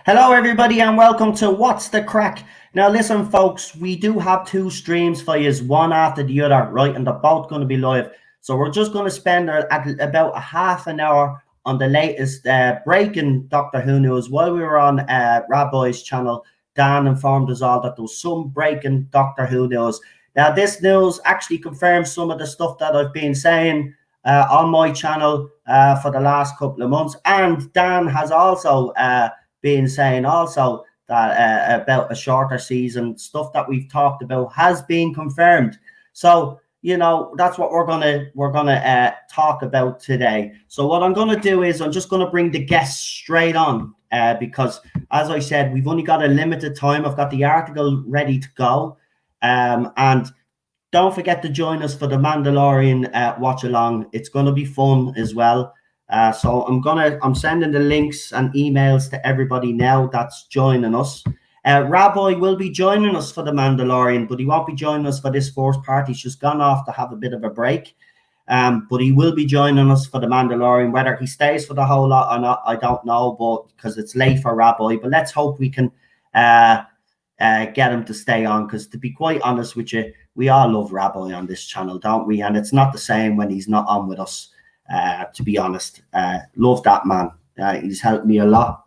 Hello everybody and welcome to What's the Crack. Now listen folks, we do have two streams for you, one after the other, right, and they're both going to be live. So we're just going to spend about a half an hour on the latest breaking Doctor Who news. While we were on Rabbi's channel, Dan informed us all that there was some breaking Doctor Who news. Now this news actually confirms some of the stuff that I've been saying on my channel for the last couple of months, and Dan has also been saying also that about a shorter season, stuff that we've talked about has been confirmed. So you know that's what we're gonna talk about today. So what I'm gonna do is I'm just gonna bring the guests straight on because as I said, we've only got a limited time. I've got the article ready to go, and don't forget to join us for the Mandalorian watch along. It's gonna be fun as well. So I'm sending the links and emails to everybody now that's joining us. Rabbi will be joining us for the Mandalorian, but he won't be joining us for this first part. He's just gone off to have a bit of a break. But he will be joining us for the Mandalorian. Whether he stays for the whole lot or not, I don't know, but because it's late for Rabbi. But let's hope we can get him to stay on, because to be quite honest with you, we all love Rabbi on this channel, don't we? And it's not the same when he's not on with us. To be honest, love that man. He's helped me a lot,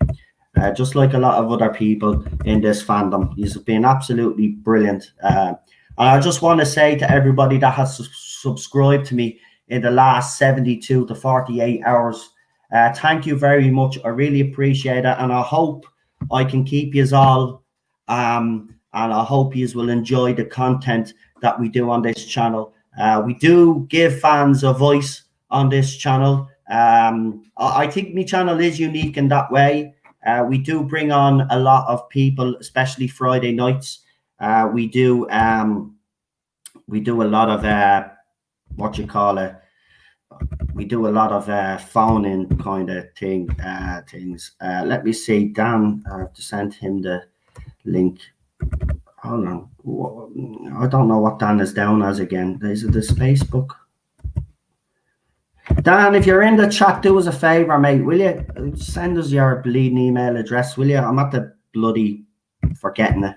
just like a lot of other people in this fandom. He's been absolutely brilliant. And I just want to say to everybody that has subscribed to me in the last 72 to 48 hours, thank you very much. I really appreciate it, and I hope I can keep you all, and I hope you will enjoy the content that we do on this channel. We do give fans a voice on this channel. I think my channel is unique in that way. We do bring on a lot of people, especially Friday nights. We do a lot of we do a lot of phone-in kind of things. Let me see, Dan, I have to send him the link. Hold on, I don't know what Dan is down as again. Is it this Facebook? Dan, if you're in the chat, do us a favor, mate. Will you send us your bleeding email address, will you? I'm at the bloody forgetting it.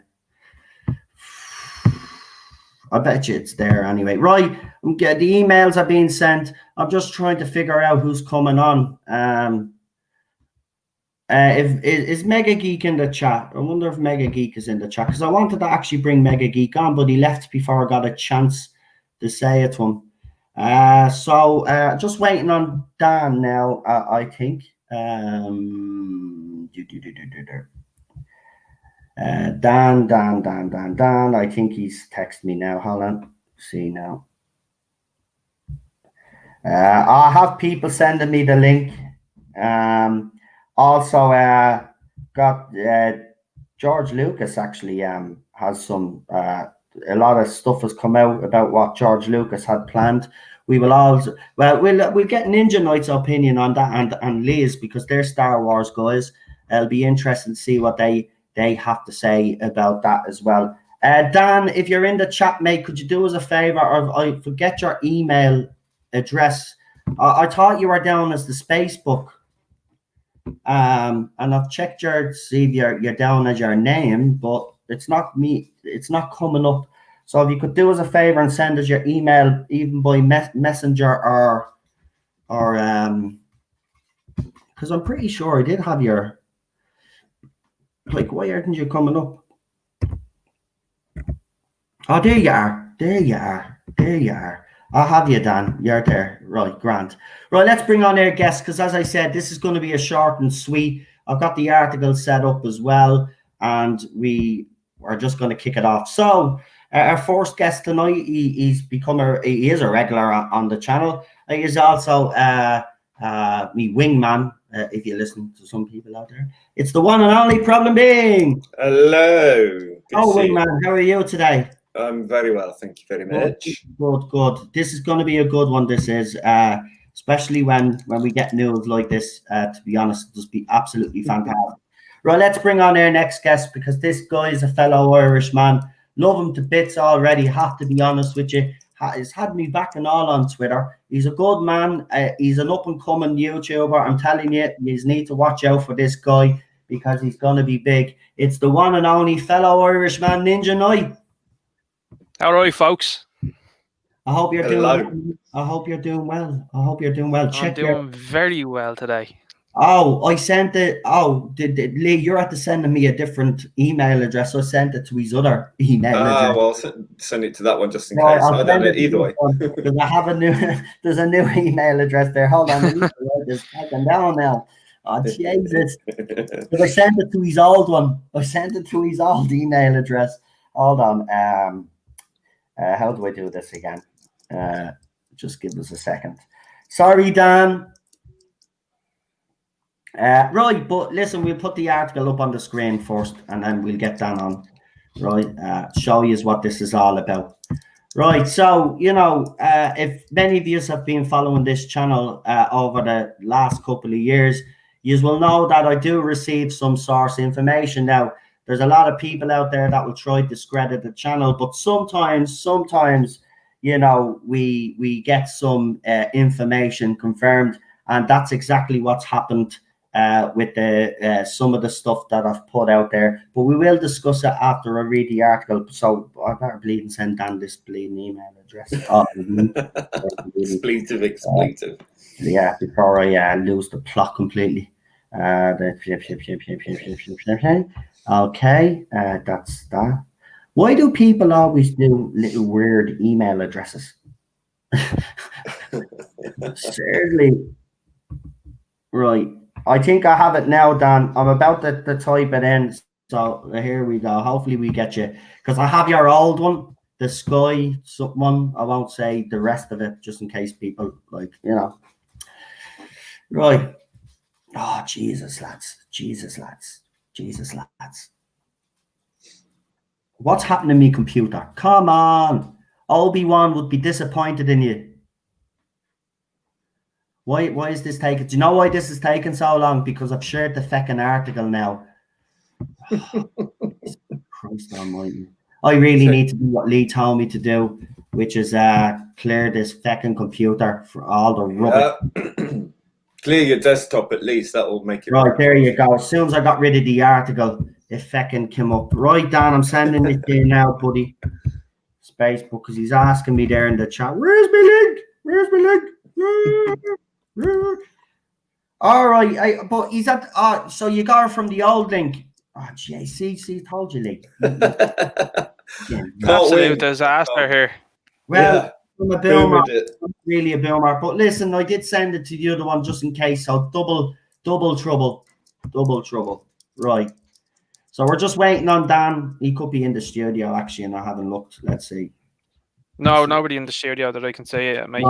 I bet you it's there anyway. Right, the emails are being sent. I'm just trying to figure out who's coming on. Is Mega Geek in the chat? I wonder if Mega Geek is in the chat, because I wanted to actually bring Mega Geek on, but he left before I got a chance to say it to him. So just waiting on Dan now, I think. Dan, I think he's texted me now. Hold on, see now. I have people sending me the link. Also got George Lucas actually has some a lot of stuff has come out about what George Lucas had planned. We will also we'll get Ninja Knight's opinion on that, and Liz, because they're Star Wars guys. It'll be interesting to see what they have to say about that as well. Dan, if you're in the chat, mate, could you do us a favor? I forget your email address. I thought you were down as the Spacebook. And I've checked see if you're down as your name, but it's not me. It's not coming up. So if you could do us a favor and send us your email, even by messenger or because I'm pretty sure I did have your, like, why aren't you coming up? Oh, there you are. There you are. There you are. I'll have you, Dan. You're there. Right, Grant. Right, let's bring on our guest, because as I said, this is going to be a short and sweet. I've got the article set up as well, and we are just going to kick it off. So our first guest tonight, he is a regular on the channel. He is also me wingman if you listen to some people out there. It's the one and only Problem Being. Hello. Oh, Wingman, how are you today? I'm very well, thank you very much. Good. This is going to be a good one. This is, especially when we get news like this. To be honest, it'll just be absolutely fantastic. Right, let's bring on our next guest because this guy is a fellow Irishman. Love him to bits already. Have to be honest with you. He's had me back and all on Twitter. He's a good man. He's an up and coming YouTuber. I'm telling you, you need to watch out for this guy because he's going to be big. It's the one and only fellow Irishman, Ninja Knight. All right, folks. I hope you're doing well. I hope you're doing well. I'm doing very well today. Oh, I sent it. Oh, Lee, you're at to sending me a different email address. So I sent it to his other email address. Well, send it to that one just in case. I don't know either way. Because I have there's a new email address there. Hold on, I need to write this fucking down now. Oh, Jesus. But I sent it to his old one. I sent it to his old email address. Hold on. How do I do this again? Just give us a second. Sorry, Dan. Right, but listen, we'll put the article up on the screen first and then we'll get Dan on, right, show you what this is all about. Right, so, if many of you have been following this channel over the last couple of years, you will know that I do receive some source information. Now, there's a lot of people out there that will try to discredit the channel, but sometimes, we get some information confirmed, and that's exactly what's happened with the some of the stuff that I've put out there. But we will discuss it after I read the article. So I better bleed and send Dan this bleeding email address. Expletive. Yeah, before I lose the plot completely. Okay, that's that. Why do people always do little weird email addresses? Seriously. Right. I think I have it now, Dan. I'm about to type it in. So here we go. Hopefully we get you. Because I have your old one, the Sky one. I won't say the rest of it just in case people Right. Oh, Jesus, lads. What's happening to me computer? Come on. Obi-Wan would be disappointed in you. Why is this taking? Do you know why this is taking so long? Because I've shared the feckin' article now. Christ almighty. I really need to do what Lee told me to do, which is clear this feckin' computer for all the rubbish. Clear your desktop at least. That will make it right. There you go. As soon as I got rid of the article, it feckin' came up. Right, Dan, I'm sending it to you now, buddy. Facebook, because he's asking me there in the chat. Where's my link? All right, but he's at. So you got her from the old link. Oh, gee, see, told you, Lee. Absolute disaster here. Well, I'm a boomer. I'm really a boomer. But listen, I did send it to the other one just in case. So double trouble. Right. So we're just waiting on Dan. He could be in the studio actually, and I haven't looked. Let's see. No, nobody in the studio that I can say it, mate.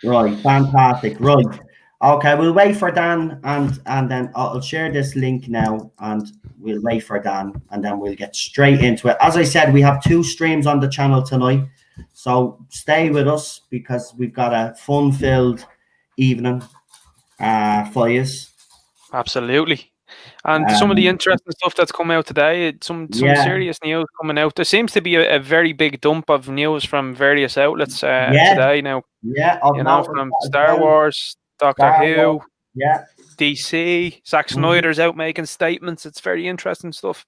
Right, fantastic. Right. Okay, we'll wait for Dan and then I'll share this link now and we'll wait for Dan and then we'll get straight into it. As I said, we have 2 streams on the channel tonight. So stay with us because we've got a fun-filled evening for you. Absolutely. And some of the interesting stuff that's come out today, some serious news coming out. There seems to be a very big dump of news from various outlets today now. Yeah, from Star Wars, Doctor Who, DC, Zack Snyder's out making statements. It's very interesting stuff.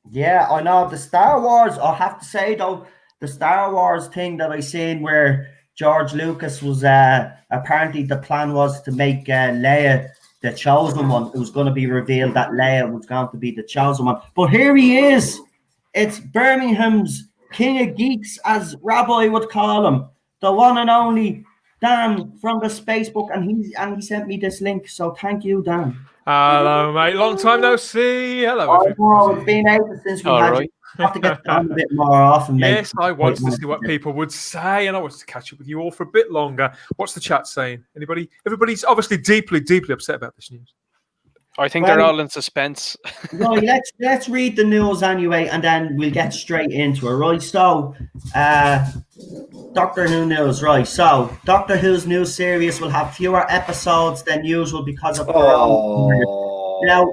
Yeah, I know. The Star Wars, I have to say though, the Star Wars thing that I seen where George Lucas was apparently the plan was to make Leia the chosen one. It was going to be revealed that Leia was going to be the chosen one. But here he is. It's Birmingham's King of Geeks, as Rabbi would call him, the one and only Dan from the Spacebook, and he sent me this link. So thank you, Dan. Hello, mate. Long time no see. Hello. Oh, it's been out since we had you. have to get on a bit more often. Yes, I wanted to see what people would say, and I wanted to catch up with you all for a bit longer. What's the chat saying? Anybody? Everybody's obviously deeply, deeply upset about this news. I think they're all in suspense. Right, let's read the news anyway, and then we'll get straight into it. Right, so Doctor Who news. Right, so Doctor Who's new series will have fewer episodes than usual because of Corona. Now,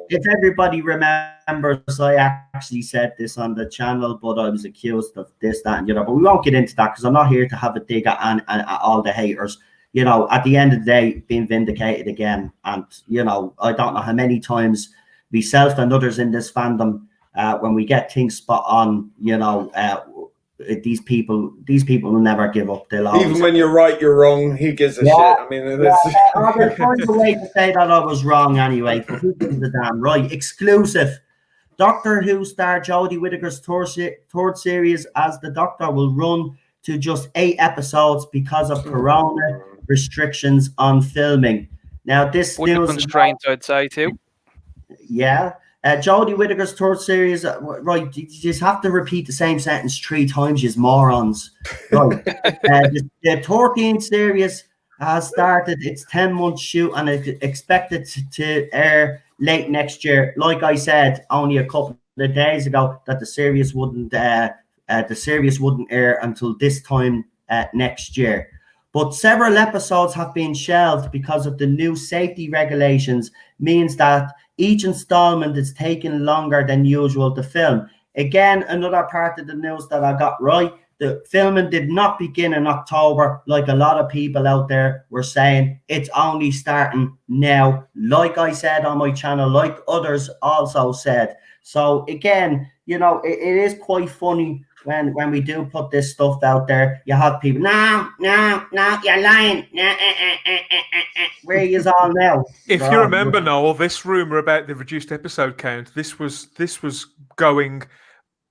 if everybody remembers, I actually said this on the channel, but I was accused of this, that, and the other. But we won't get into that because I'm not here to have a dig at all the haters. You know, at the end of the day, being vindicated again. And, you know, I don't know how many times myself and others in this fandom, when we get things spot on, you know, these people will never give up. They'll always, even when you're right, you're wrong. Who gives a shit? I mean, I'll find a way to say that I was wrong anyway. But who gives a damn? Right, exclusive. Doctor Who star Jodie Whittaker's third series as the Doctor will run to just 8 episodes because of Corona restrictions on filming. Now, this news constraints, I'd say too. Yeah. Jodie Whittaker's third series, right, you just have to repeat the same sentence 3 times, you morons. Right. The 13th series has started its 10-month shoot and it's expected to air late next year. Like I said only a couple of days ago, that the series wouldn't air until this time next year. But several episodes have been shelved because of the new safety regulations, means that each installment is taking longer than usual to film. Again, another part of the news that I got right, the filming did not begin in October like a lot of people out there were saying. It's only starting now, like I said on my channel, like others also said. So again, you know, it is quite funny when we do put this stuff out there. You have people, no, you're lying. Where are you all now? If you remember, Noel, this rumor about the reduced episode count, this was going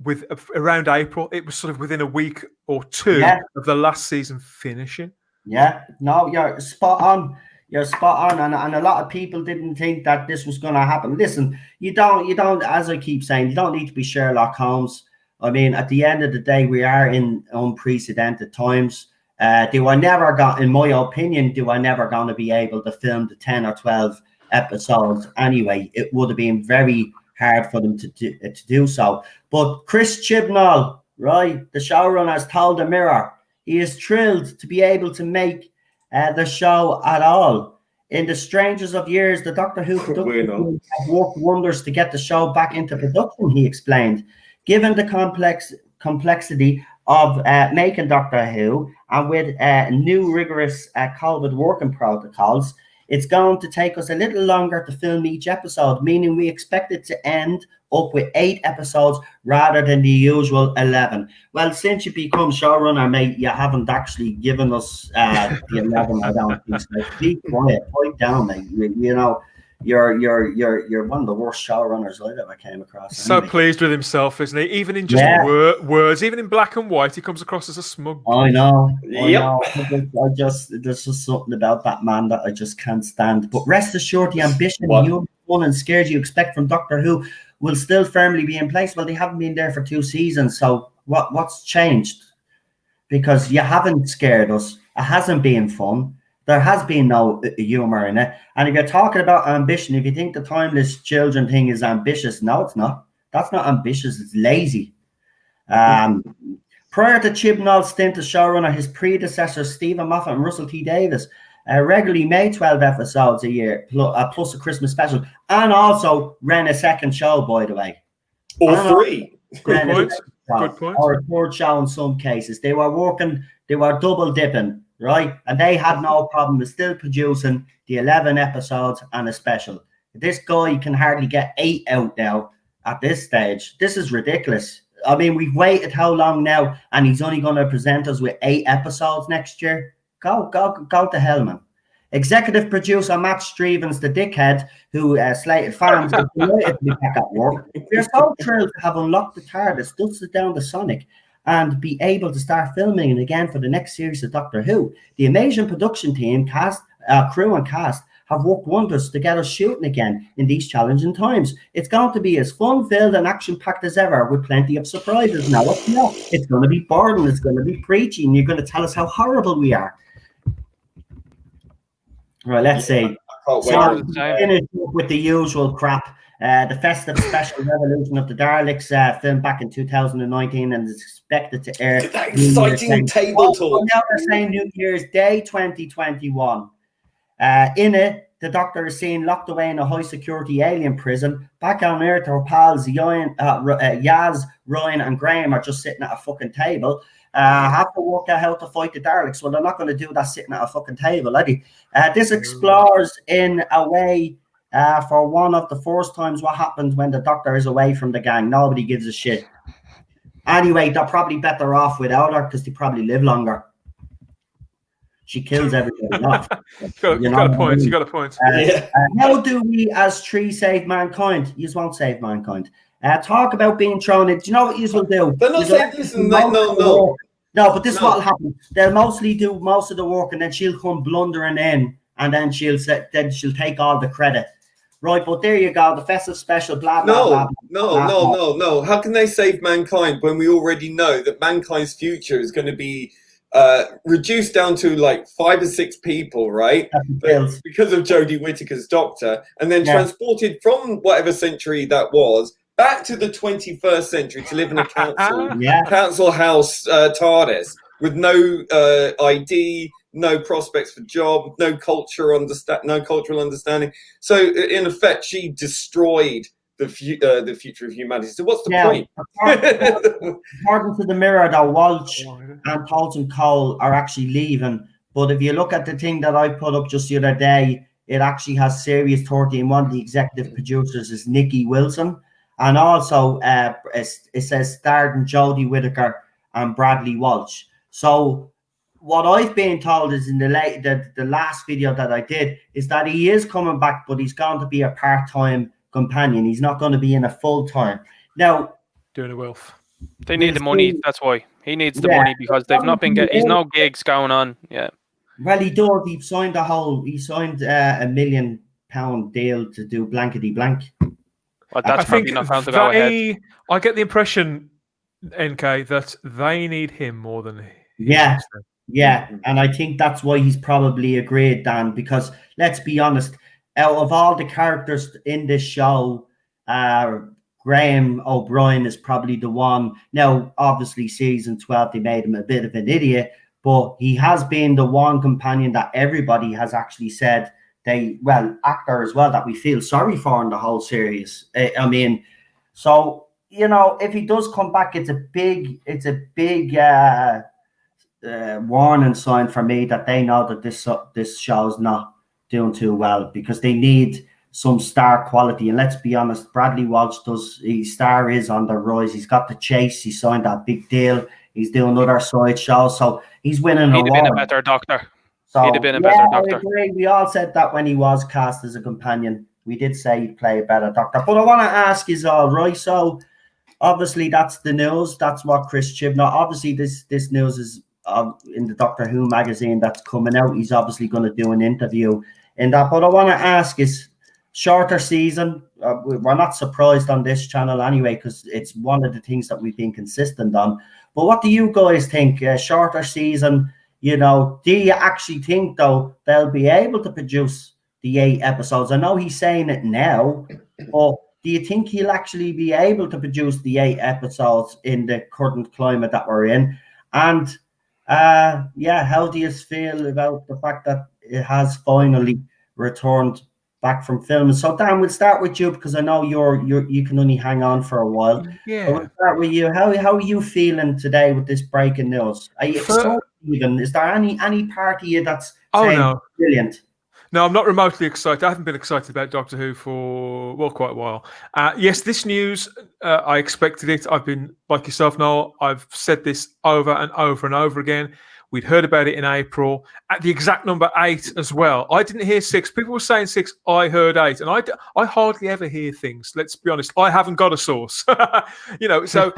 with around April. It was sort of within a week or two of the last season finishing. Yeah, no, you're spot on. You're spot on, and a lot of people didn't think that this was going to happen. Listen, you don't, as I keep saying, you don't need to be Sherlock Holmes. I mean, at the end of the day, we are in unprecedented times. They were never in my opinion, they were never going to be able to film the 10 or 12 episodes anyway. It would have been very hard for them to do so. But Chris Chibnall, right, the showrunner, has told the Mirror he is thrilled to be able to make the show at all. In the strangest of years, the Doctor Who production team have worked wonders to get the show back into production, he explained. Given the complexity of making Doctor Who, and with new rigorous COVID working protocols, it's going to take us a little longer to film each episode, meaning we expect it to end up with 8 episodes rather than the usual 11. Well, since you become showrunner, mate, you haven't actually given us the 11. I don't think so. Be quiet, pipe down, mate. You know, you're one of the worst showrunners I've ever came across. So pleased with himself, isn't he? Even in just words, even in black and white, he comes across as a smug. I know. There's just something about that man that I just can't stand. But rest assured, the ambition, the fun and scares you expect from Doctor Who will still firmly be in place. Well, they haven't been there for 2 seasons, so what's changed? Because you haven't scared us. It hasn't been fun. There has been no humor in it. And if you're talking about ambition, if you think the Timeless Children thing is ambitious, no, it's not. That's not ambitious. It's lazy. Prior to Chibnall's stint as showrunner, his predecessors, Stephen Moffat and Russell T Davies, regularly made 12 episodes a year, plus a Christmas special, and also ran a second show, by the way. Or 3. Good point. Or a third show in some cases. They were double dipping. Right, and they had no problem with still producing the 11 episodes and a special. This guy can hardly get 8 out now at this stage. This is ridiculous. I mean, we've waited how long now, and he's only going to present us with 8 episodes next year. Go to hell, man. Executive producer Matt Stevens, the dickhead who slated fans, is delighted to be back at work. We're so thrilled to have unlocked the TARDIS, dusted down the Sonic, and be able to start filming again for the next series of Doctor Who. The amazing production team, crew and cast have worked wonders to get us shooting again in these challenging times. It's going to be as fun-filled and action-packed as ever, with plenty of surprises. Now, it's going to be boring, it's going to be preachy, and you're going to tell us how horrible we are. Right, let's see. So, finish with the usual crap. The festive special Revolution of the Daleks, filmed back in 2019 and is expected to air. That exciting table talk. Now they're saying New Year's Day 2021. In it, the Doctor is seen locked away in a high-security alien prison. Back on Earth, her pals Yaz, Ryan, and Graham are just sitting at a fucking table. Have to work out how to fight the Daleks. Well, they're not going to do that sitting at a fucking table, are they? This explores in a way for one of the first times what happens when the Doctor is away from the gang. Nobody gives a shit. Anyway, they're probably better off without her because they probably live longer. She kills everybody off. You got a point. You got a point. How do we as three save mankind? You won't save mankind. Talk about being thrown in. Do you know what you will do? They're not saying this. No, but this is what will happen. They'll mostly do most of the work, and then she'll come blundering in, and then she'll take all the credit. Right, but there you go. The festive special, blah, blah, blah. No. How can they save mankind when we already know that mankind's future is going to be reduced down to like 5 or 6 people, right? Because of Jodie Whittaker's Doctor, and then transported from whatever century that was back to the 21st century to live in a council house TARDIS with no ID, no prospects for job, no cultural understanding. So in effect, she destroyed the future of humanity. So what's the point? According to the Mirror, though, Walsh and Paulson Cole are actually leaving. But if you look at the thing that I put up just the other day, it actually has Series 30, and one of the executive producers is Nikki Wilson. And also, it says starred in Jodie Whittaker and Bradley Walsh. So what I've been told is in the last video that I did is that he is coming back, but he's going to be a part-time companion. He's not going to be in a full-time. Now, doing a Wilf. They need the money. That's why he needs the money, because they've not been getting. He's no gigs going on. Yeah. Well, he does. He signed a £1 million deal to do blankety blank. Well, that's probably not going to go ahead. I get the impression, NK, that they need him more than Yeah, and I think that's why he's probably agreed, Dan, because let's be honest, out of all the characters in this show, Graham O'Brien is probably the one. Now, obviously, season 12, they made him a bit of an idiot, but he has been the one companion that everybody has actually said actor as well, that we feel sorry for in the whole series. I mean, so, if he does come back, it's a big warning sign for me that they know that this show's not doing too well, because they need some star quality. And let's be honest, Bradley Walsh his star is on the rise. He's got the chase. He signed that big deal. He's doing other side shows, so he's winning. He'd have been a better Doctor. He'd have been a better Doctor. I agree. We all said that when he was cast as a companion. We did say he'd play a better Doctor. But I want to ask is all right. So obviously that's the news. That's what Chris Chibnall. Obviously this news is in the Doctor Who magazine that's coming out. He's obviously going to do an interview in that. But I want to ask is shorter season. We're not surprised on this channel anyway, because it's one of the things that we've been consistent on. But what do you guys think? Shorter season. Do you actually think, though, they'll be able to produce the 8 episodes? I know he's saying it now, but do you think he'll actually be able to produce the 8 episodes in the current climate that we're in? And, how do you feel about the fact that it has finally returned back from filming? So, Dan, we'll start with you, because I know you can only hang on for a while. Yeah. So we'll start with you. How are you feeling today with this breaking news? Are you even? Is there any part of you that's saying brilliant? No, I'm not remotely excited. I haven't been excited about Doctor Who for, quite a while. Yes, this news, I expected it. I've been, like yourself, Noel, I've said this over and over and over again. We'd heard about it in April at the exact number 8 as well. I didn't hear 6. People were saying 6. I heard 8. And I hardly ever hear things. Let's be honest. I haven't got a source. So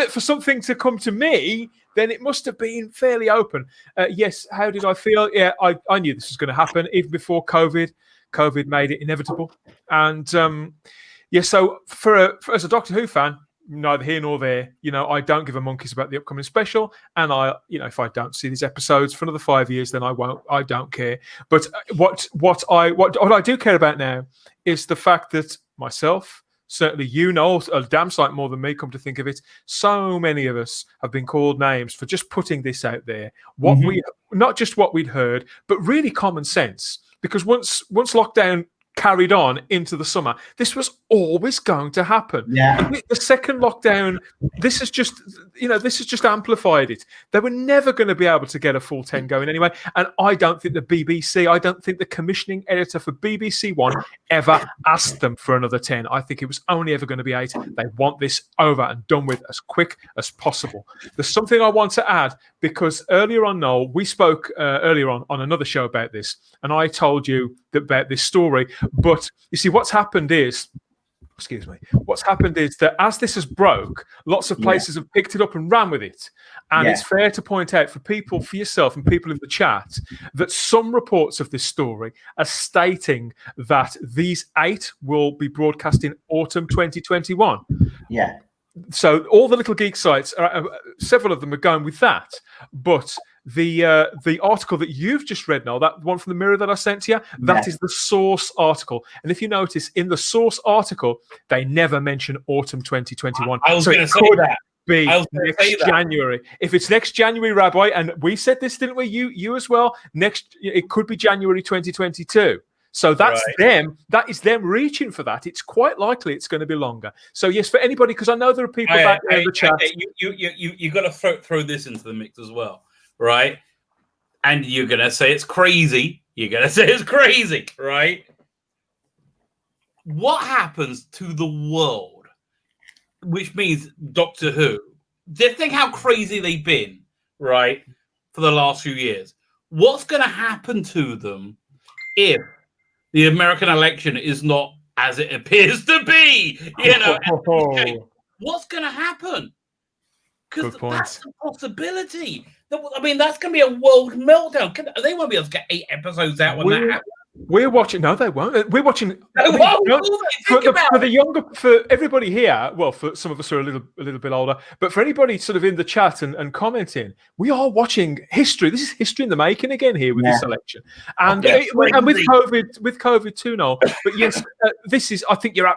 for something to come to me, then it must have been fairly open. Yes, how did I feel? Yeah, I knew this was going to happen even before COVID. COVID made it inevitable. And so for as a Doctor Who fan, neither here nor there, I don't give a monkeys about the upcoming special. And if I don't see these episodes for another 5 years, then I won't. I don't care. But what I do care about now is the fact that myself, certainly a damn sight more than me, come to think of it, so many of us have been called names for just putting this out there. Not just what we'd heard, but really common sense. Because once lockdown carried on into the summer, this was always going to happen. Yeah. The second lockdown, this has just amplified it. They were never going to be able to get a full 10 going anyway. And I don't think the commissioning editor for BBC One ever asked them for another 10. I think it was only ever going to be 8. They want this over and done with as quick as possible. There's something I want to add, because earlier on, Noel, we spoke earlier on another show about this, and I told you about this story. But you see, what's happened is that as this has broke, lots of places have picked it up and ran with it. And it's fair to point out for yourself and people in the chat, that some reports of this story are stating that these 8 will be broadcast in autumn 2021. Yeah. So all the little geek sites, several of them are going with that. But the article that you've just read, Noel, that one from the Mirror that I sent to you, that is the source article. And if you notice, in the source article, they never mention autumn 2021. I was going to say that. Be next January. If it's next January, Rabbi, and we said this, didn't we? You as well. It could be January 2022. So that's them. That is them reaching for that. It's quite likely it's going to be longer. So yes, for anybody, because I know there are people back there in the chat. You got to throw this into the mix as well, right? And you're going to say it's crazy. Right? What happens to the world, which means Doctor Who? Just think how crazy they've been, right, for the last few years. What's going to happen to them if the American election is not as it appears to be? What's going to happen? Because that's a possibility. I mean, that's going to be a world meltdown. They won't be able to get 8 episodes out when that happens. We're watching. No, they won't. We're watching. For everybody here. Well, for some of us who are a little bit older, but for anybody sort of in the chat and commenting, we are watching history. This is history in the making again here with this election, and with COVID too, Noel. But yes, this is. I think you're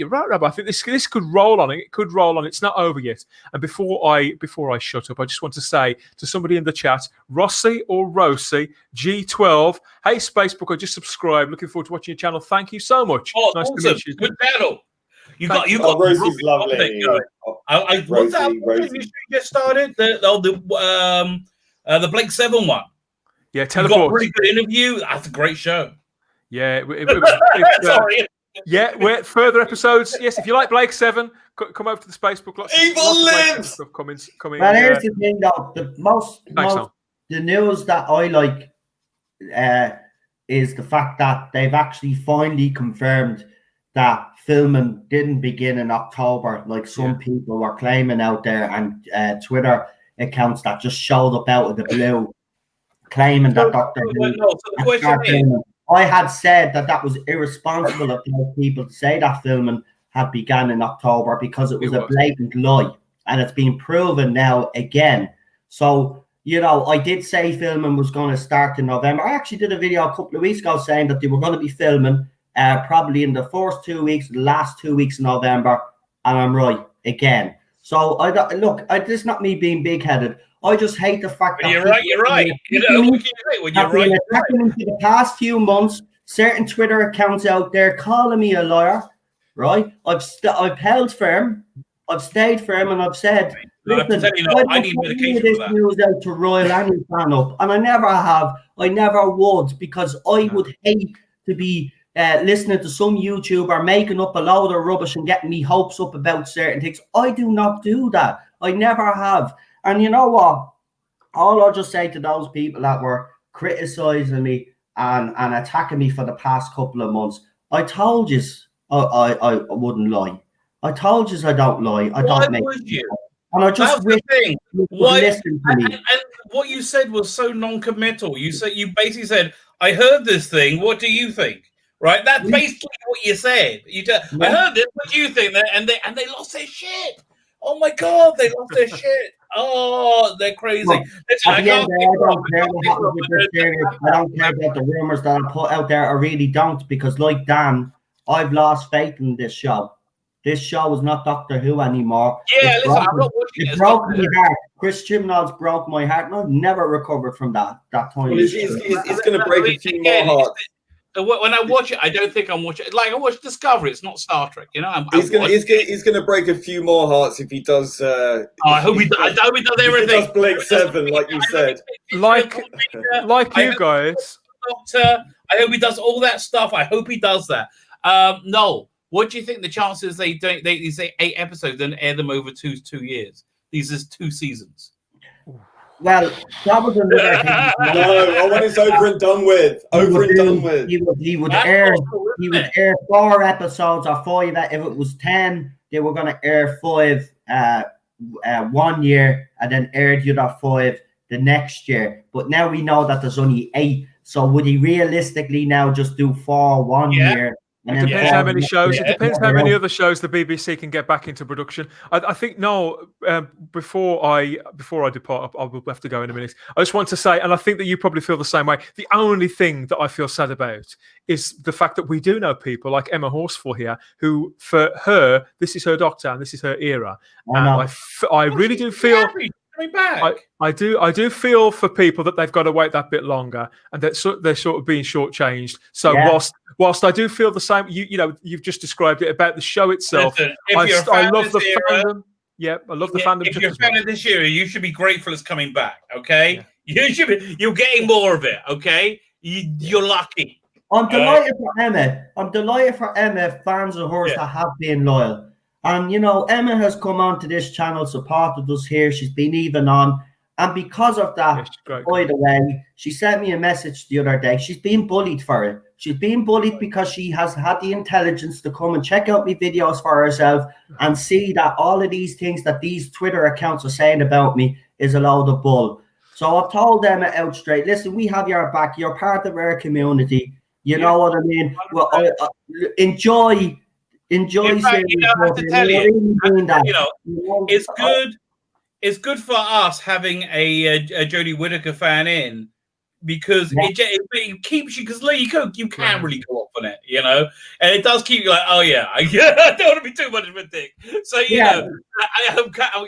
right, Rabbi. I think this could roll on. It could roll on. It's not over yet. And before I shut up, I just want to say to somebody in the chat, Rossi or Rosie G12. Hey, Spacebook, I just subscribed. Looking forward to watching your channel. Thank you so much. Oh, nice awesome. To meet you. Good channel. You got Rosie's lovely. What's that you just started? The Blake 7 one. Yeah, teleport. You got a really good interview. That's a great show. Yeah. Sorry. Yeah, we're further episodes. Yes, if you like Blake 7, come over to the Spacebook. Evil lives. Stuff coming. But here's the thing, though. The news that I like is the fact that they've actually finally confirmed that filming didn't begin in October, like some people were claiming out there, and Twitter accounts that just showed up out of the blue, claiming that Doctor Who. I had said that was irresponsible of those people to say that filming had begun in October, because it was a blatant lie, and it's been proven now again. So, I did say filming was going to start in November. I actually did a video a couple of weeks ago saying that they were going to be filming probably in the first 2 weeks, the last 2 weeks of November, and I'm right again. So, this is not me being big-headed. I just hate the fact that... You're right. When you're right. For the past few months, certain Twitter accounts out there calling me a liar, right? I've held firm. I've stayed firm, and I've said... Listen, I need medication for that. News out to Royal Annie fan up, and I never have. I never would, because I would hate to be listening to some YouTuber making up a load of rubbish and getting me hopes up about certain things. I do not do that. I never have. And you know what? All I'll just say to those people that were criticising me and attacking me for the past couple of months, I told you I wouldn't lie. I told you I don't lie. I don't make it. And I just wish you would listen to me. And what you said was so non-committal. You basically said, I heard this thing. What do you think? right? That's basically what you said. I heard this. What do you think? And they lost their shit. Oh my God, they lost their shit. Oh, they're crazy. Look, at the end, I don't care what happens with this series. I don't care about the rumors that I put out there. I really don't, because like Dan, I've lost faith in this show. This show is not Doctor Who anymore. Yeah, listen, I'm not watching it. It broke my heart. Chris Chibnall's broke my heart, and I've never recovered from that time. Well, he's going to break a few more hearts. When I watch it, I don't think I'm watching. Like I watch Discovery, it's not Star Trek. You know, he's going to break a few more hearts if he does. I hope he does everything. He does Blake 7, like you said. Like you guys. Doctor, I hope he does all that stuff. I hope he does that. No. What do you think the chances they say 8 episodes and air them over two years? These is 2 seasons. Well, that was another thing. No, I want it's over and done with. He would air 4 episodes or 5. If it was 10, they were going to air 5 1 year and then air the other 5 the next year. But now we know that there's only 8. So would he realistically now just do 4 1 year? It depends how many shows. It depends how many other shows the BBC can get back into production. I think before I depart, I will have to go in a minute. I just want to say, and I think that you probably feel the same way. The only thing that I feel sad about is the fact that we do know people like Emma Horsfall here, who for her this is her Doctor and this is her era. And I really do feel. I do feel for people that they've got to wait that bit longer, and that they're sort of being shortchanged. So whilst I do feel the same, you've just described it about the show itself. Listen, I love the fandom. Yeah, I love the fandom. If you're a fan of this era, you should be grateful it's coming back. Okay, you're getting more of it. Okay, you're lucky. I'm delighted for Emma. I'm delighted for Emma, fans of hers that have been loyal. And, Emma has come on to this channel, supported us here. She's been even on. And because of that, by the way, she sent me a message the other day. She's been bullied for it. She's been bullied because she has had the intelligence to come and check out my videos for herself and see that all of these things that these Twitter accounts are saying about me is a load of bull. So I've told Emma out straight, listen, we have your back. You're part of our community. You know what I mean? Well, enjoy fact, I have to tell you, it's good. It's good for us having a Jodie Whittaker fan in, because it keeps you, because you can't really go off on it, and it does keep you like, oh yeah, I don't want to be too much of a dick. So I'm kind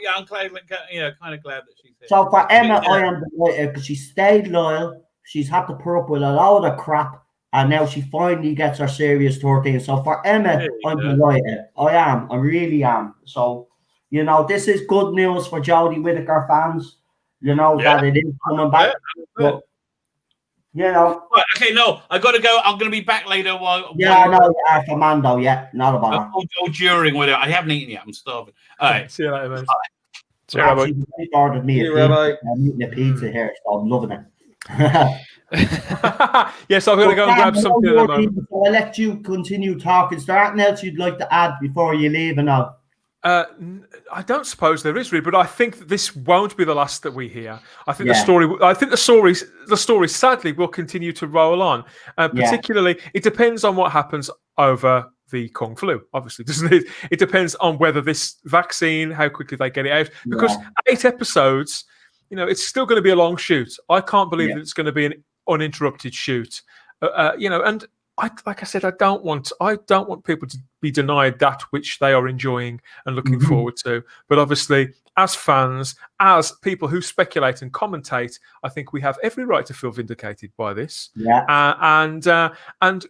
of glad that she's here. So for Emma, I am delighted because she stayed loyal. She's had to put up with a load of crap. And now she finally gets her Series 13. So for Emma, I'm delighted. I really am. So, this is good news for Jodie Whittaker fans. That it is coming back. But, Right, okay, no, I got to go. I'm going to be back later. For Mando, not a bother. Or during, whatever. I haven't eaten yet. I'm starving. All right. See you later, man. See you, Rabbi. She ordered me I'm eating a pizza here, so I'm loving it. Yes, I'm going to go and grab something at the moment. I'll let you continue talking. Is there anything else you'd like to add before you leave? I don't suppose there is, really, but I think that this won't be the last that we hear. I think the story sadly will continue to roll on. Particularly, it depends on what happens over the Kung Flu, obviously, doesn't it? It depends on whether this vaccine, how quickly they get it out, because 8 episodes, it's still going to be a long shoot. I can't believe that it's going to be an uninterrupted shoot. And like I said, I don't want people to be denied that which they are enjoying and looking forward to. But obviously, as fans, as people who speculate and commentate, I think we have every right to feel vindicated by this. And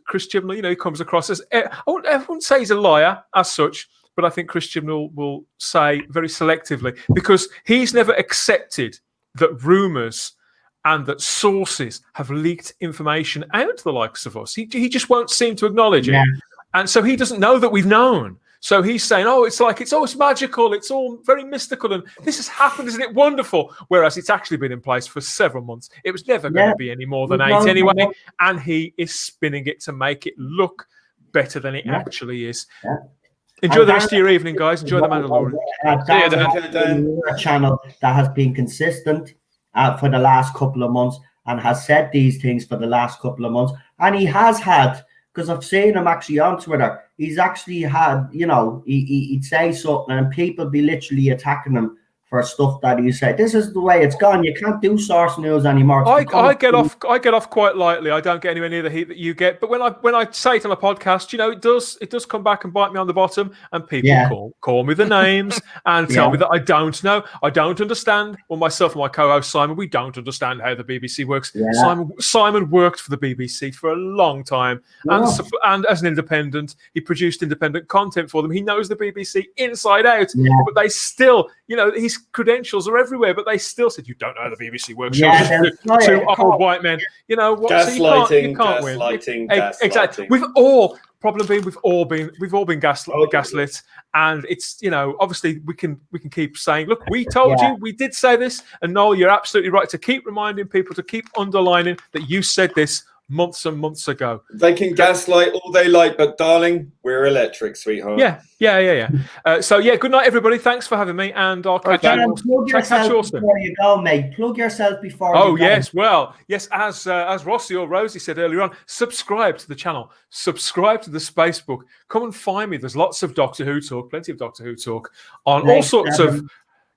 Chris Chibnall, he comes across as, I wouldn't say he's a liar as such, but I think Chris Chibnall will say very selectively, because he's never accepted that rumours and that sources have leaked information out to the likes of us. He just won't seem to acknowledge it. And so he doesn't know that we've known. So he's saying, it's magical, it's all very mystical, and this has happened, isn't it wonderful? Whereas it's actually been in place for several months. It was never going to be any more than 8 anyway. And he is spinning it to make it look better than it actually is. Enjoy the rest of your evening, guys. Enjoy the Mandalorian. A channel that has been consistent for the last couple of months and has said these things for the last couple of months. And he has had because I've seen him actually on Twitter. He's actually had, he'd say something and people be literally attacking him for stuff that he said. This is the way it's gone. You can't do source news anymore. I get off quite lightly. I don't get anywhere near the heat that you get. But when I say it on a podcast, it does come back and bite me on the bottom, and people call me the names and tell me that I don't know. I don't understand. Well, myself and my co-host Simon, we don't understand how the BBC works. Yeah. Simon worked for the BBC for a long time, and as an independent, he produced independent content for them. He knows the BBC inside out. Yeah. But they still, his credentials are everywhere. But they still said, "You don't know how the BBC works." Yeah, two old white men. You know what? Gaslighting. Exactly. We've all been gaslit, and it's obviously we can keep saying, look, we told you, we did say this, and Noel, you're absolutely right to keep reminding people, to keep underlining that you said this months and months ago. They can gaslight all they like, but darling, we're electric, sweetheart. Yeah. So good night, everybody. Thanks for having me, and I'll catch you. Plug yourself before you go, mate. Plug yourself before you go. Oh yes, well, yes. As Rossi or Rosie said earlier on, subscribe to the channel, subscribe to the Spacebook. Come and find me. There's lots of Doctor Who talk, plenty of Doctor Who talk on all sorts of.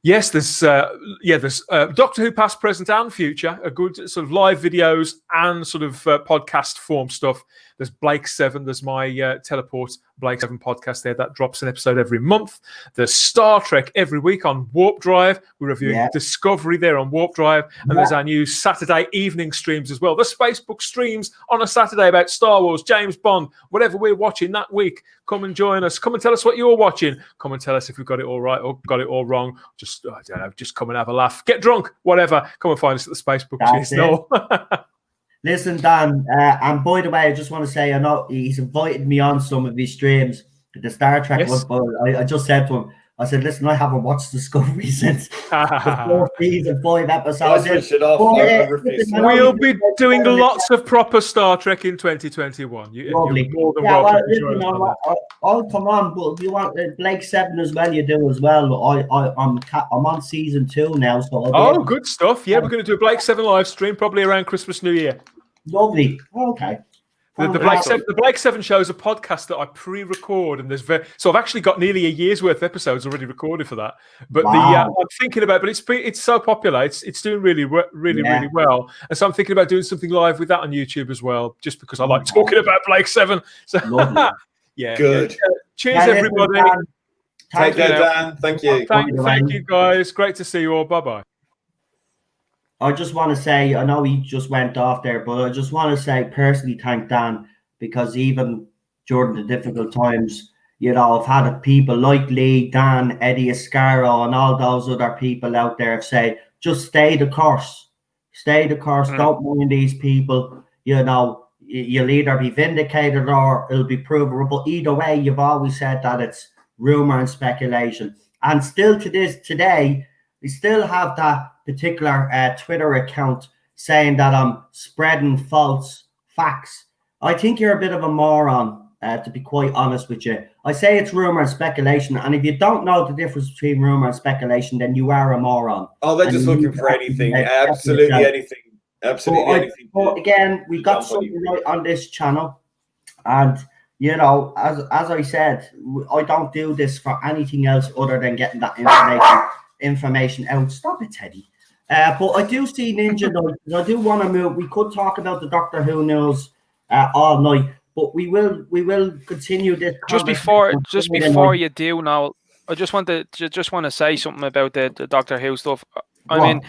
Yes, there's Doctor Who past, present, and future. A good sort of live videos and sort of podcast form stuff. There's Blake 7. There's my Teleport Blake 7 podcast there that drops an episode every month. There's Star Trek every week on Warp Drive. We're reviewing Discovery there on Warp Drive, and there's our new Saturday evening streams as well. The Spacebook streams on a Saturday about Star Wars, James Bond, whatever we're watching that week. Come and join us. Come and tell us what you're watching. Come and tell us if we've got it all right or got it all wrong. Just just come and have a laugh. Get drunk, whatever. Come and find us at the Spacebook. Listen, Dan, and by the way, I just want to say, I know he's invited me on some of his streams, the Star Trek one, but I just said to him, I said, listen, I haven't watched Discovery since the 4th season, 5 episodes. We'll be doing lots of proper Star Trek in 2021. Lovely. More than welcome. I'll come on, but you want Blake 7 as well, you do as well. I'm on season 2 now. So good stuff. Yeah, we're going to do a Blake 7 live stream probably around Christmas, New Year. Lovely. Okay. The Blake 7 show is a podcast that I pre-record, and so I've actually got nearly a year's worth of episodes already recorded for that. But I'm thinking about, but it's so popular, it's doing really well, and so I'm thinking about doing something live with that on YouTube as well, just because I like talking about Blake 7. So good. Cheers, everybody. Take care, Dan. Thank you. Thank you, guys. Great to see you all. Bye. I just want to say, I know he just went off there, but I just want to say personally thank Dan, because even during the difficult times, I've had people like Lee, Dan, Eddie Ascaro, and all those other people out there have said, just stay the course. Stay the course. Don't mind these people. You'll either be vindicated or it'll be provable. But either way, you've always said that it's rumor and speculation. And still to today, we still have that particular Twitter account saying that I'm spreading false facts. I think you're a bit of a moron, to be quite honest with you. I say it's rumor and speculation, and if you don't know the difference between rumor and speculation, then you are a moron. Oh, they're just looking for anything. Absolutely anything. Absolutely anything. But again, we got something right on this channel, and as I said, I don't do this for anything else other than getting that information out. Stop it, Teddy. But I do see Ninja Knight. I do want to move. We could talk about the Doctor Who news all night, but we will continue this. Just before you do now, I just want to say something about the Doctor Who stuff. I mean,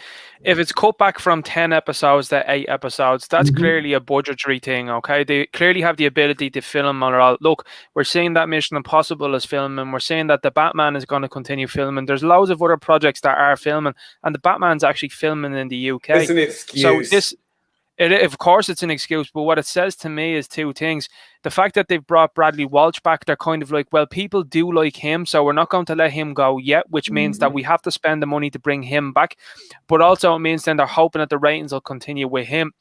if it's cut back from 10 episodes to 8 episodes, that's clearly a budgetary thing, okay? They clearly have the ability to film on it all. Look, we're seeing that Mission Impossible is filming. We're seeing that the Batman is going to continue filming. There's loads of other projects that are filming, and the Batman's actually filming in the UK. It's an excuse. Of course, it's an excuse, but what it says to me is two things. The fact that they've brought Bradley Walsh back, they're kind of like, well, people do like him, so we're not going to let him go yet, which means that we have to spend the money to bring him back. But also it means then they're hoping that the ratings will continue with him.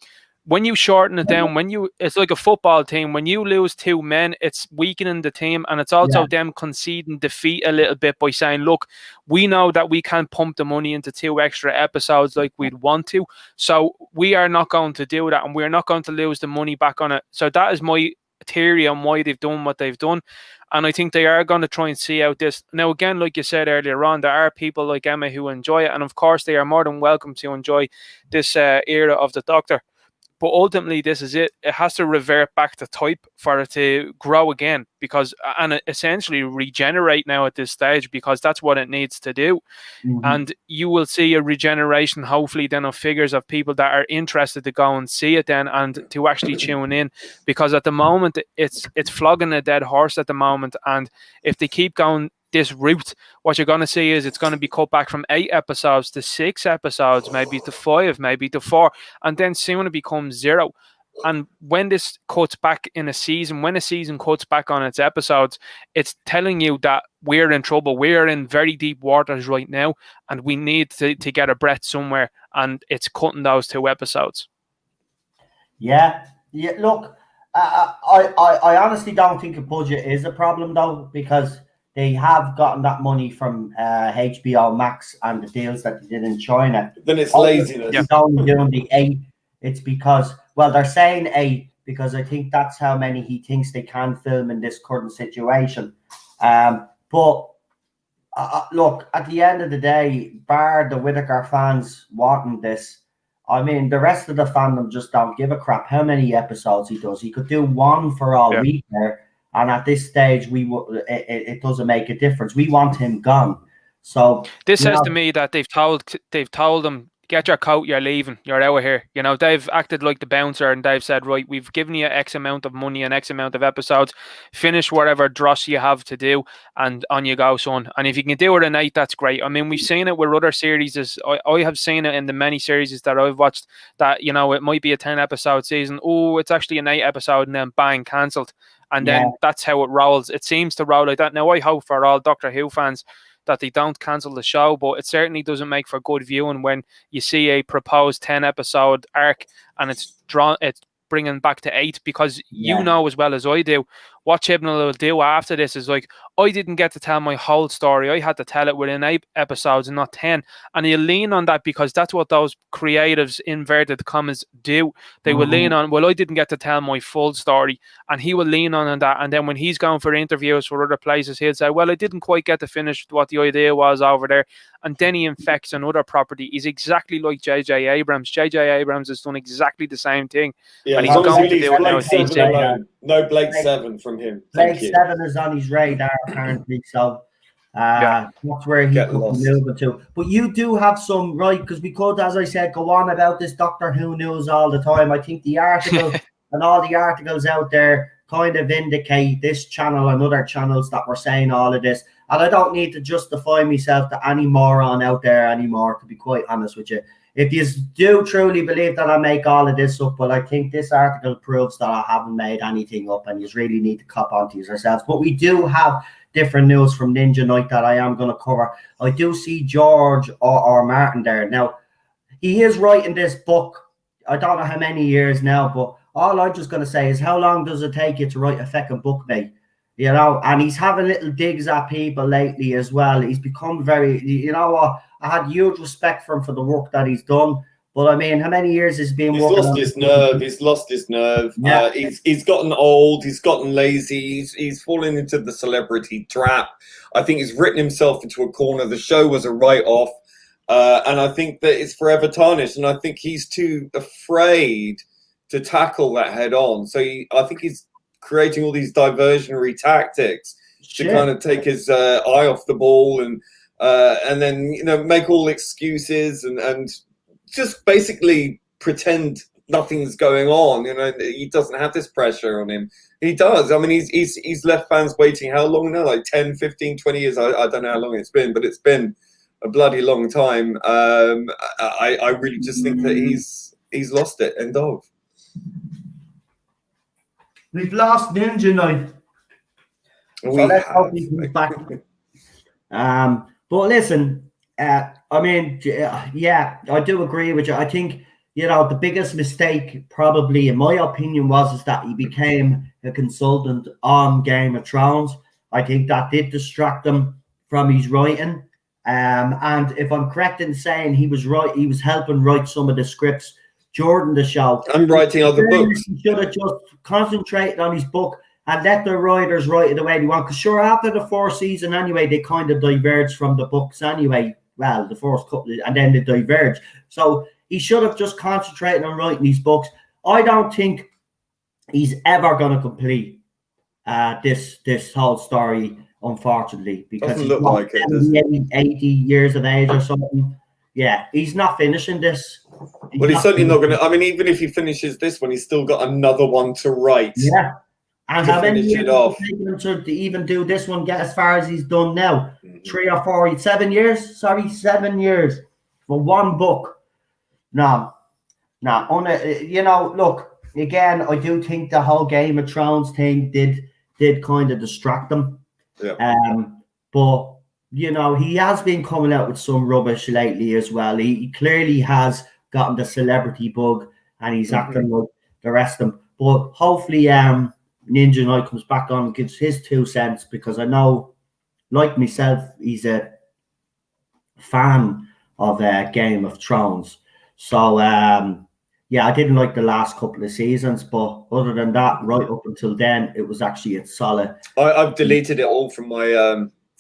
When you shorten it down, it's like a football team. When you lose 2 men, it's weakening the team, and it's also them conceding defeat a little bit by saying, look, we know that we can't pump the money into 2 extra episodes like we'd want to, so we are not going to do that, and we're not going to lose the money back on it. So that is my theory on why they've done what they've done. And I think they are going to try and see out this. Now, again, like you said earlier on, there are people like Emma who enjoy it. And of course, they are more than welcome to enjoy this era of the Doctor. But ultimately, this is it. It has to revert back to type for it to grow again, and essentially regenerate now at this stage, because that's what it needs to do. Mm-hmm. And you will see a regeneration, hopefully, then of figures of people that are interested to go and see it then and to actually tune in. Because at the moment, it's flogging a dead horse at the moment. And if they keep going this route, what you're going to see is it's going to be cut back from 8 episodes to 6 episodes, maybe to 5, maybe to 4, and then soon it becomes 0. And when this cuts back in a season, when a season cuts back on its episodes, it's telling you that we're in trouble. We're in very deep waters right now, and we need to get a breath somewhere, and it's cutting those 2 episodes. Yeah. Look, I honestly don't think a budget is a problem, though, because they have gotten that money from HBO Max and the deals that they did in China. Then it's laziness. He's only doing the 8. It's because, well, they're saying 8 because I think that's how many he thinks they can film in this current situation. But look, at the end of the day, bar the Whittaker fans wanting this, I mean, the rest of the fandom just don't give a crap how many episodes he does. He could do 1 for all week there. And at this stage, it doesn't make a difference. We want him gone. So this says to me that they've told him, get your coat, you're leaving, you're out of here. You know, they've acted like the bouncer, and they've said, right, we've given you X amount of money and X amount of episodes. Finish whatever dross you have to do, and on you go, son. And if you can do it at night, that's great. I mean, we've seen it with other series. I have seen it in the many series that I've watched, that, you know, it might be a 10 episode season. Oh, it's actually an 8 episode, and then bang, cancelled. And then that's how it rolls. It seems to roll like that. Now, I hope for all Doctor Who fans that they don't cancel the show, but it certainly doesn't make for good viewing when you see a proposed 10 episode arc and it's bringing back to 8, because you know as well as I do, what Chibnall will do after this is like, I didn't get to tell my whole story. I had to tell it within 8 episodes and not 10. And he'll lean on that because that's what those creatives, inverted commas, do. They will lean on, well, I didn't get to tell my full story. And he will lean on that. And then when he's going for interviews for other places, he'll say, well, I didn't quite get to finish what the idea was over there. And then he infects another property. He's exactly like J.J. Abrams. J.J. Abrams has done exactly the same thing. Yeah, and he's going to do it now with DC. No Blake 7 from him. Blake 7 is on his radar apparently, so that's where he could be moving to. But you do have some, right, because we could, as I said, go on about this Doctor Who news all the time. I think the article and all the articles out there kind of indicate this channel and other channels that were saying all of this. And I don't need to justify myself to any moron out there anymore, to be quite honest with you. If you do truly believe that I make all of this up, well, I think this article proves that I haven't made anything up, and you really need to cop onto yourselves. But we do have different news from Ninja Knight that I am going to cover. I do see George or Martin there. Now, he is writing this book. I don't know how many years now, but all I'm just going to say is, how long does it take you to write a fucking book, mate? You know, and he's having little digs at people lately as well. He's become very, you know what? I had huge respect for him for the work that he's done. But I mean, how many years has he been working? He's lost his nerve. Yeah. He's gotten old. He's gotten lazy. He's fallen into the celebrity trap. I think he's written himself into a corner. The show was a write-off. And I think that it's forever tarnished. And I think he's too afraid to tackle that head on. So I think he's creating all these diversionary tactics to kind of take his eye off the ball and then, you know, make all excuses and just basically pretend nothing's going on. You know, he doesn't have this pressure on him. He does. I mean, he's left fans waiting how long now? Like 10, 15, 20 years. I don't know how long it's been, but it's been a bloody long time. I really just think that he's lost it. End of. We've lost Ninja Knight. So let's hope he comes back. But listen, I mean, yeah, I do agree with you. I think, you know, the biggest mistake probably, in my opinion, is that he became a consultant on Game of Thrones. I think that did distract him from his writing. And if I'm correct in saying he was helping write some of the scripts during the show. I'm writing other books. He should have just concentrated on his book and let the writers write it the way they want. Because sure, after the 4th season anyway, they kind of diverged from the books anyway. Well, the first couple, and then they diverged. So he should have just concentrated on writing these books. I don't think he's ever going to complete this whole story, unfortunately, because Doesn't he's look like it, does it? 80 years of age or something. Yeah, he's not finishing this. Well, he's certainly not going to. I mean, even if he finishes this one, he's still got another one to write. Yeah. And how many finish years it off. taken him to even do this one, get as far as he's done now? 3 or 4, 7 years? Sorry, 7 years for one book. No. You know, look, again, I do think the whole Game of Thrones thing did kind of distract him. Yeah. But, you know, he has been coming out with some rubbish lately as well. He clearly has gotten the celebrity bug, and he's acting like the rest of them. But hopefully, Ninja Knight comes back on and gives his 2 cents, because I know, like myself, he's a fan of Game of Thrones. So, yeah, I didn't like the last couple of seasons, but other than that, right up until then, it's solid. I've deleted it all from my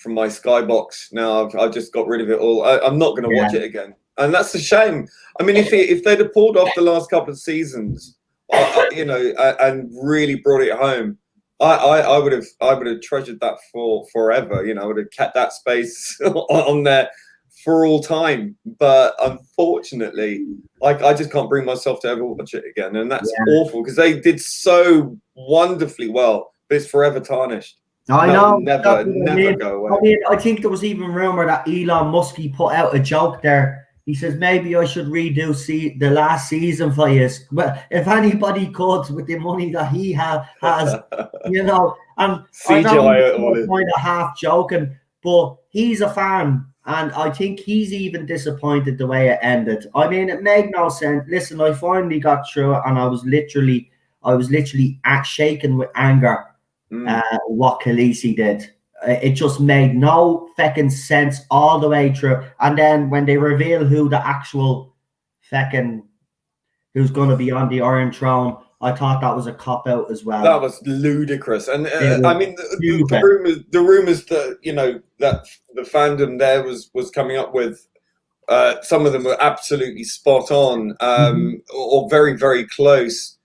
Skybox now. I've just got rid of it all. I'm not going to watch it again, and that's a shame. I mean, if they'd have pulled off the last couple of seasons, you know, and really brought it home, I would have treasured that for forever. You know, I would have kept that space on there for all time. But unfortunately, I just can't bring myself to ever watch it again, and that's awful, because they did so wonderfully well, but it's forever tarnished. I know. Never go away. I mean, I think there was even rumor that Elon Musk, he put out a joke there. He says, maybe I should redo the last season for you. Well, if anybody could, with the money that he has, you know, and CGI I'm kind of half joking, but he's a fan, and I think he's even disappointed the way it ended. I mean, it made no sense. Listen, I finally got through it, and I was literally shaking with anger. What Khaleesi did. It just made no fucking sense all the way through. And then when they reveal who the actual who's going to be on the Iron Throne, I thought that was a cop-out as well. That was ludicrous. And I mean, the rumors that, you know, that the fandom there was coming up with, some of them were absolutely spot on, or very, very close.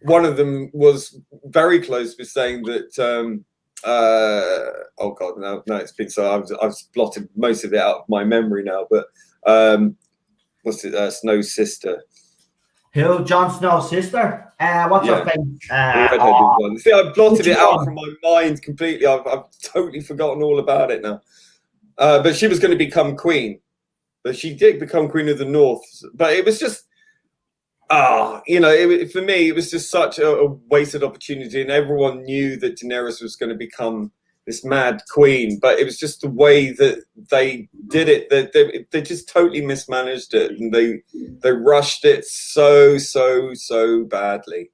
One of them was very close to saying that, oh God, no, it's been so, I've blotted most of it out of my memory now, but what's it, Snow's sister. Who? Jon Snow's sister? What's her face? See, I've blotted it out from my mind completely. I've totally forgotten all about it now. But she was going to become queen. But she did become queen of the North. But it was just, you know, for me, it was just such a wasted opportunity. And everyone knew that Daenerys was going to become this mad queen. But it was just the way that they did it. They just totally mismanaged it. And they rushed it so badly.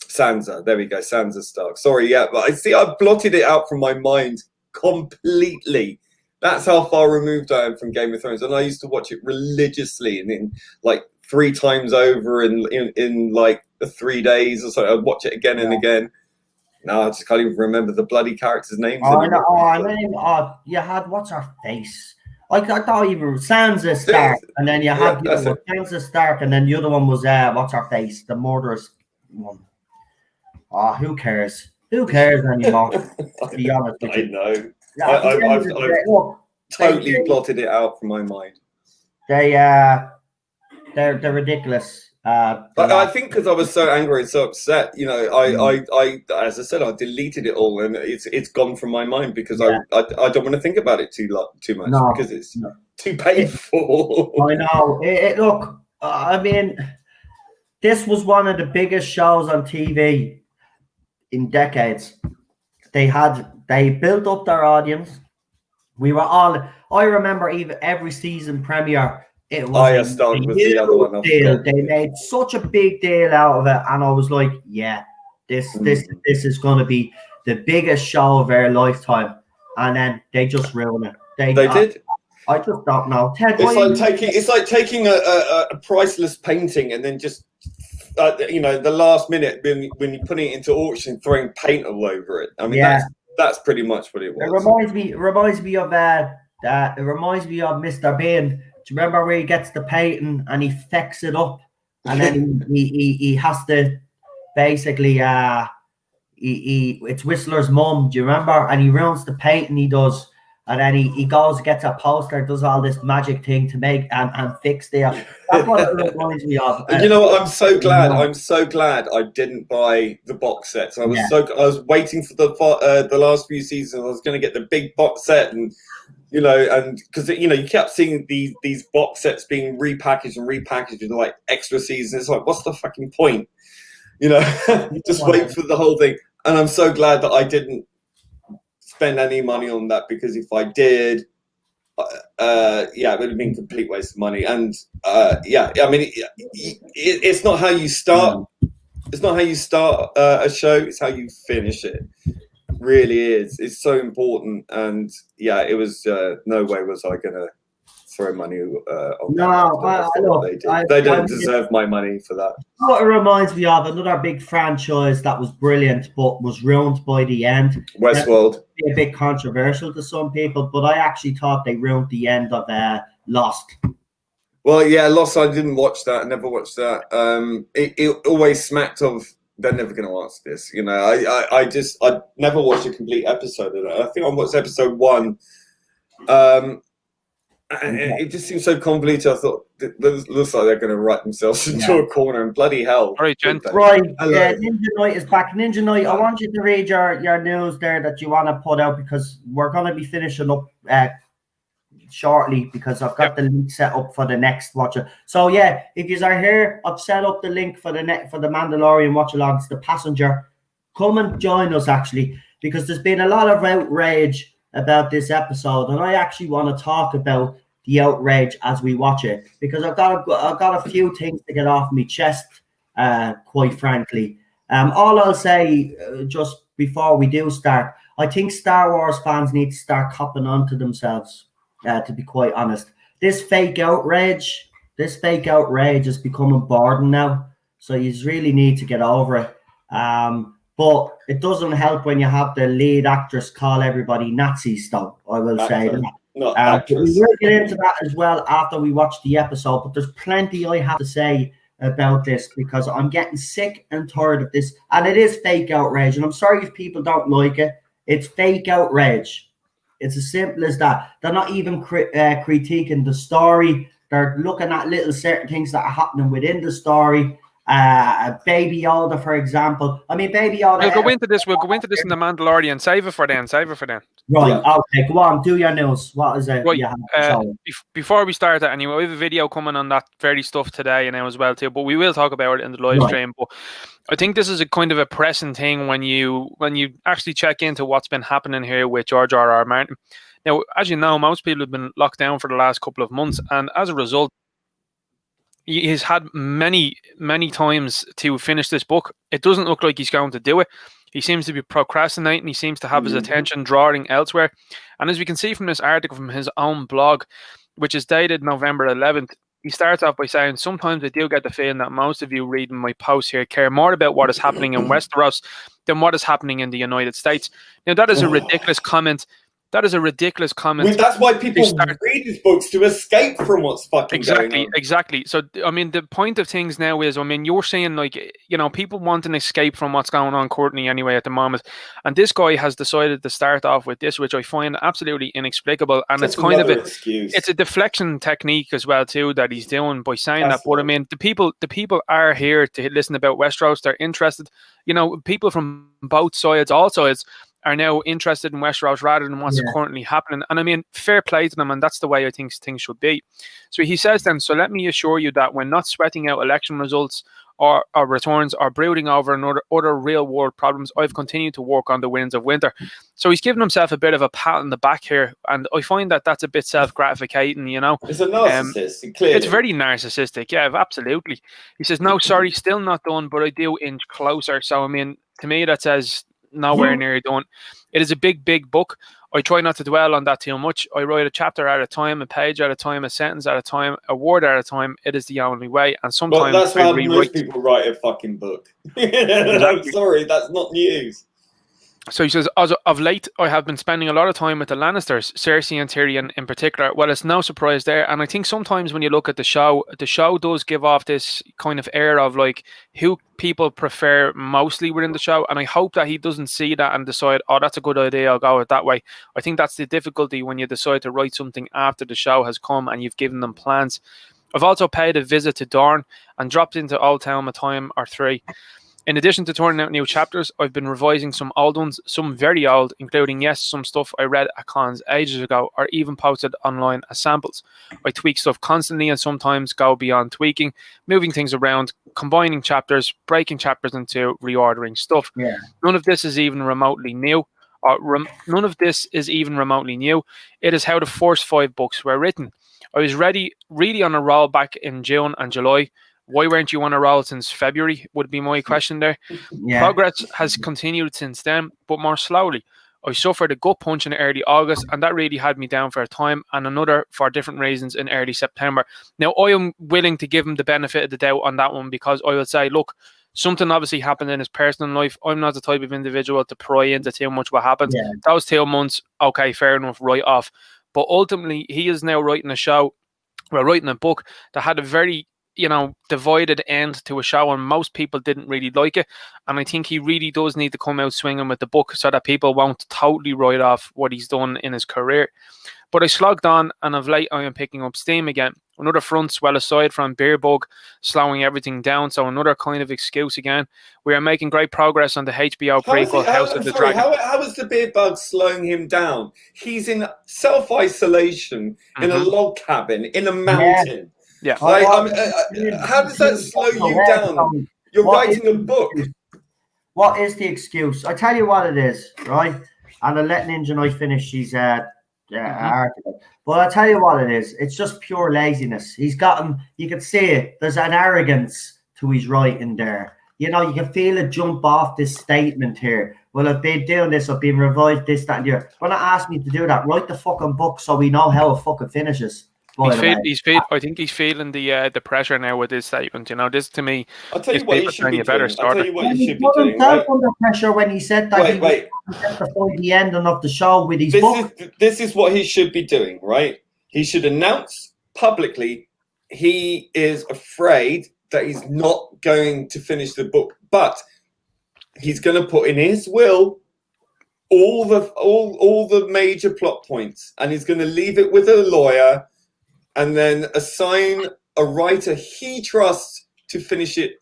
Sansa, there we go, Sansa Stark. Sorry, yeah, but I blotted it out from my mind completely. That's how far removed I am from Game of Thrones. And I used to watch it religiously, and in like 3 times over in like 3 days or so. I'd watch it again and again. No, I just can't even remember the bloody characters' names. You had, what's her face? I thought even Sansa Stark, and then you had Sansa Stark, and then the other one was what's her face, the murderous one. Who cares? Who cares anymore? To be honest with you. I know. I've totally blotted it out from my mind. They're ridiculous. I think because I was so angry and so upset, you know, I as I said, I deleted it all, and it's gone from my mind because I don't want to think about it too much because it's too painful. I know. Look, I mean, this was one of the biggest shows on TV in decades. They built up their audience. I remember even every season premiere. It was the other one. Deal. They made such a big deal out of it, and I was like, "Yeah, this is going to be the biggest show of our lifetime." And then they just ruined it. They did. I just don't know. Ted, It's like taking a priceless painting and then just the last minute when you put it into auction, throwing paint all over it. I mean, that's pretty much what it was. It reminds me of Mr. Bean. Do you remember where he gets the painting and he fecks it up, and then he has to basically it's Whistler's mum. Do you remember? And he ruins the painting he does. And then he goes, gets a poster, does all this magic thing to make and fix there. That's what it reminds me of. You know what? I'm so glad. I'm so glad I didn't buy the box sets. I was waiting for the last few seasons. I was going to get the big box set, and because you kept seeing these box sets being repackaged with like extra seasons. It's like, what's the fucking point? Just wait for the whole thing. And I'm so glad that I didn't spend any money on that, because if I did, it would have been a complete waste of money. And I mean, it's not how you start. It's not how you start a show. It's how you finish it. Really is. It's so important. And it was no way was I gonna throw money on that. They don't deserve my money for that. What it reminds me of another big franchise that was brilliant but was ruined by the end. Westworld. A bit controversial to some people, but I actually thought they ruined the end of Lost. Well, Lost. I didn't watch that. I never watched that. It always smacked of they're never going to answer this. I never watched a complete episode of that. I think I watched episode 1. And it just seems so convoluted. I thought it looks like they're going to write themselves into a corner, and bloody hell. All right, Jen. Right, Ninja Knight is back. Ninja Knight, I want you to read your news there that you want to put out, because we're going to be finishing up shortly, because I've got the link set up for the next watcher. So if you are here, I've set up the link for the Mandalorian watch along. It's The Passenger. Come and join us, actually, because there's been a lot of outrage about this episode, and I actually want to talk about the outrage as we watch it, because I've got a few things to get off my chest, quite frankly. All I'll say just before we do start, I think Star Wars fans need to start copping onto themselves, to be quite honest. This fake outrage is becoming boring now, so you really need to get over it. But it doesn't help when you have the lead actress call everybody Nazis, though, I will say that. We will get into that as well after we watch the episode, but there's plenty I have to say about this, because I'm getting sick and tired of this. And it is fake outrage, and I'm sorry if people don't like it. It's fake outrage. It's as simple as that. They're not even critiquing the story. They're looking at little certain things that are happening within the story. Baby Yoda, for example. I mean, Baby Yoda. We'll go into this in the Mandalorian. Save it for then. Right. Okay. Go on. Do your news. What is it? Right. Before we start that, anyway, we have a video coming on that very stuff today and now as well too. But we will talk about it in the live stream. But I think this is a kind of a pressing thing when you actually check into what's been happening here with George R.R. Martin. Now, as you know, most people have been locked down for the last couple of months, and as a result, he's had many times to finish this book. It doesn't look like he's going to do it. He seems to be procrastinating. He seems to have his attention drawing elsewhere. And as we can see from this article from his own blog, which is dated November 11th, he starts off by saying, "Sometimes I do get the feeling that most of you reading my posts here care more about what is happening in Westeros than what is happening in the United States." Now, that is a ridiculous comment. That is a ridiculous comment. Well, that's why people read his books, to escape from what's fucking going on. Exactly. So, I mean, the point of things now is, I mean, you're saying, like, people want an escape from what's going on currently anyway at the moment. And this guy has decided to start off with this, which I find absolutely inexplicable. And it's kind of it's a deflection technique as well, too, that he's doing by saying that. But I mean, the people are here to listen about Westeros. They're interested. People from both sides, all sides, are now interested in Westeros rather than what's currently happening. And I mean, fair play to them, and that's the way I think things should be. So he says then, "So let me assure you that when not sweating out election results or returns or brooding over other real-world problems, I've continued to work on the winds of winter." So he's giving himself a bit of a pat on the back here, and I find that that's a bit self-gratificating, It's a narcissist, clearly. It's very narcissistic, yeah, absolutely. He says, "No, sorry, still not done, but I do inch closer." So, I mean, to me, that says nowhere near done. It is a big book. I try not to dwell on that too much. I write a chapter at a time, a page at a time, a sentence at a time, a word at a time. It is the only way. And sometimes Well, that's I how rewrite. most people write a fucking book. I'm sorry, that's not news. So he says, as of late, I have been spending a lot of time with the Lannisters, Cersei and Tyrion in particular. Well, it's no surprise there. And I think sometimes when you look at the show does give off this kind of air of like who people prefer mostly within the show. And I hope that he doesn't see that and decide, oh, that's a good idea, I'll go it that way. I think that's the difficulty when you decide to write something after the show has come and you've given them plans. I've also paid a visit to Dorne and dropped into Old Town a time or three. In addition to turning out new chapters, I've been revising some old ones, some very old, including, yes, some stuff I read at cons ages ago or even posted online as samples. I tweak stuff constantly and sometimes go beyond tweaking, moving things around, combining chapters, breaking chapters into reordering stuff. Yeah. None of this is even remotely new. None of this is even remotely new. It is how the first 5 books were written. I was really on a roll back in June and July. Why weren't you on a roll since February would be my question there. Yeah. Progress has continued since then, but more slowly. I suffered a gut punch in early August, and that really had me down for a time, and another for different reasons in early September. Now, I am willing to give him the benefit of the doubt on that one because I would say, look, something obviously happened in his personal life. I'm not the type of individual to pry into too much what happened. Yeah. That was 2 months. Okay, fair enough, right off. But ultimately, he is now writing a book that had a very divided end to a show, and most people didn't really like it. And I think he really does need to come out swinging with the book so that people won't totally write off what he's done in his career. But I slogged on, and of late I am picking up steam again. Another front, well, aside from beer bug slowing everything down, so another kind of excuse again. We are making great progress on the HBO prequel House of the Dragon. How is the beer bug slowing him down? He's in self-isolation in a log cabin in a mountain. Yeah. Like, how does that slow you down? You're writing a book. What is the excuse? I tell you what it is, right? And I'll let Ninja Knight finish his article. But I'll tell you what it is. It's just pure laziness. He's gotten, you can see it. There's an arrogance to his writing there. You know, you can feel it jump off this statement here. Well, I've been doing this, I've been revised this, that, and the other. When I asked me to do that, write the fucking book so we know how it fucking finishes. I think he's feeling the pressure now with this statement. You know, this to me. I'll tell you what he should be doing. I'll tell you what he should be doing. Under pressure when he said that. Wait. The ending of the show with his book. This is what he should be doing, right? He should announce publicly he is afraid that he's not going to finish the book, but he's going to put in his will all the major plot points, and he's going to leave it with a lawyer. And then assign a writer he trusts to finish it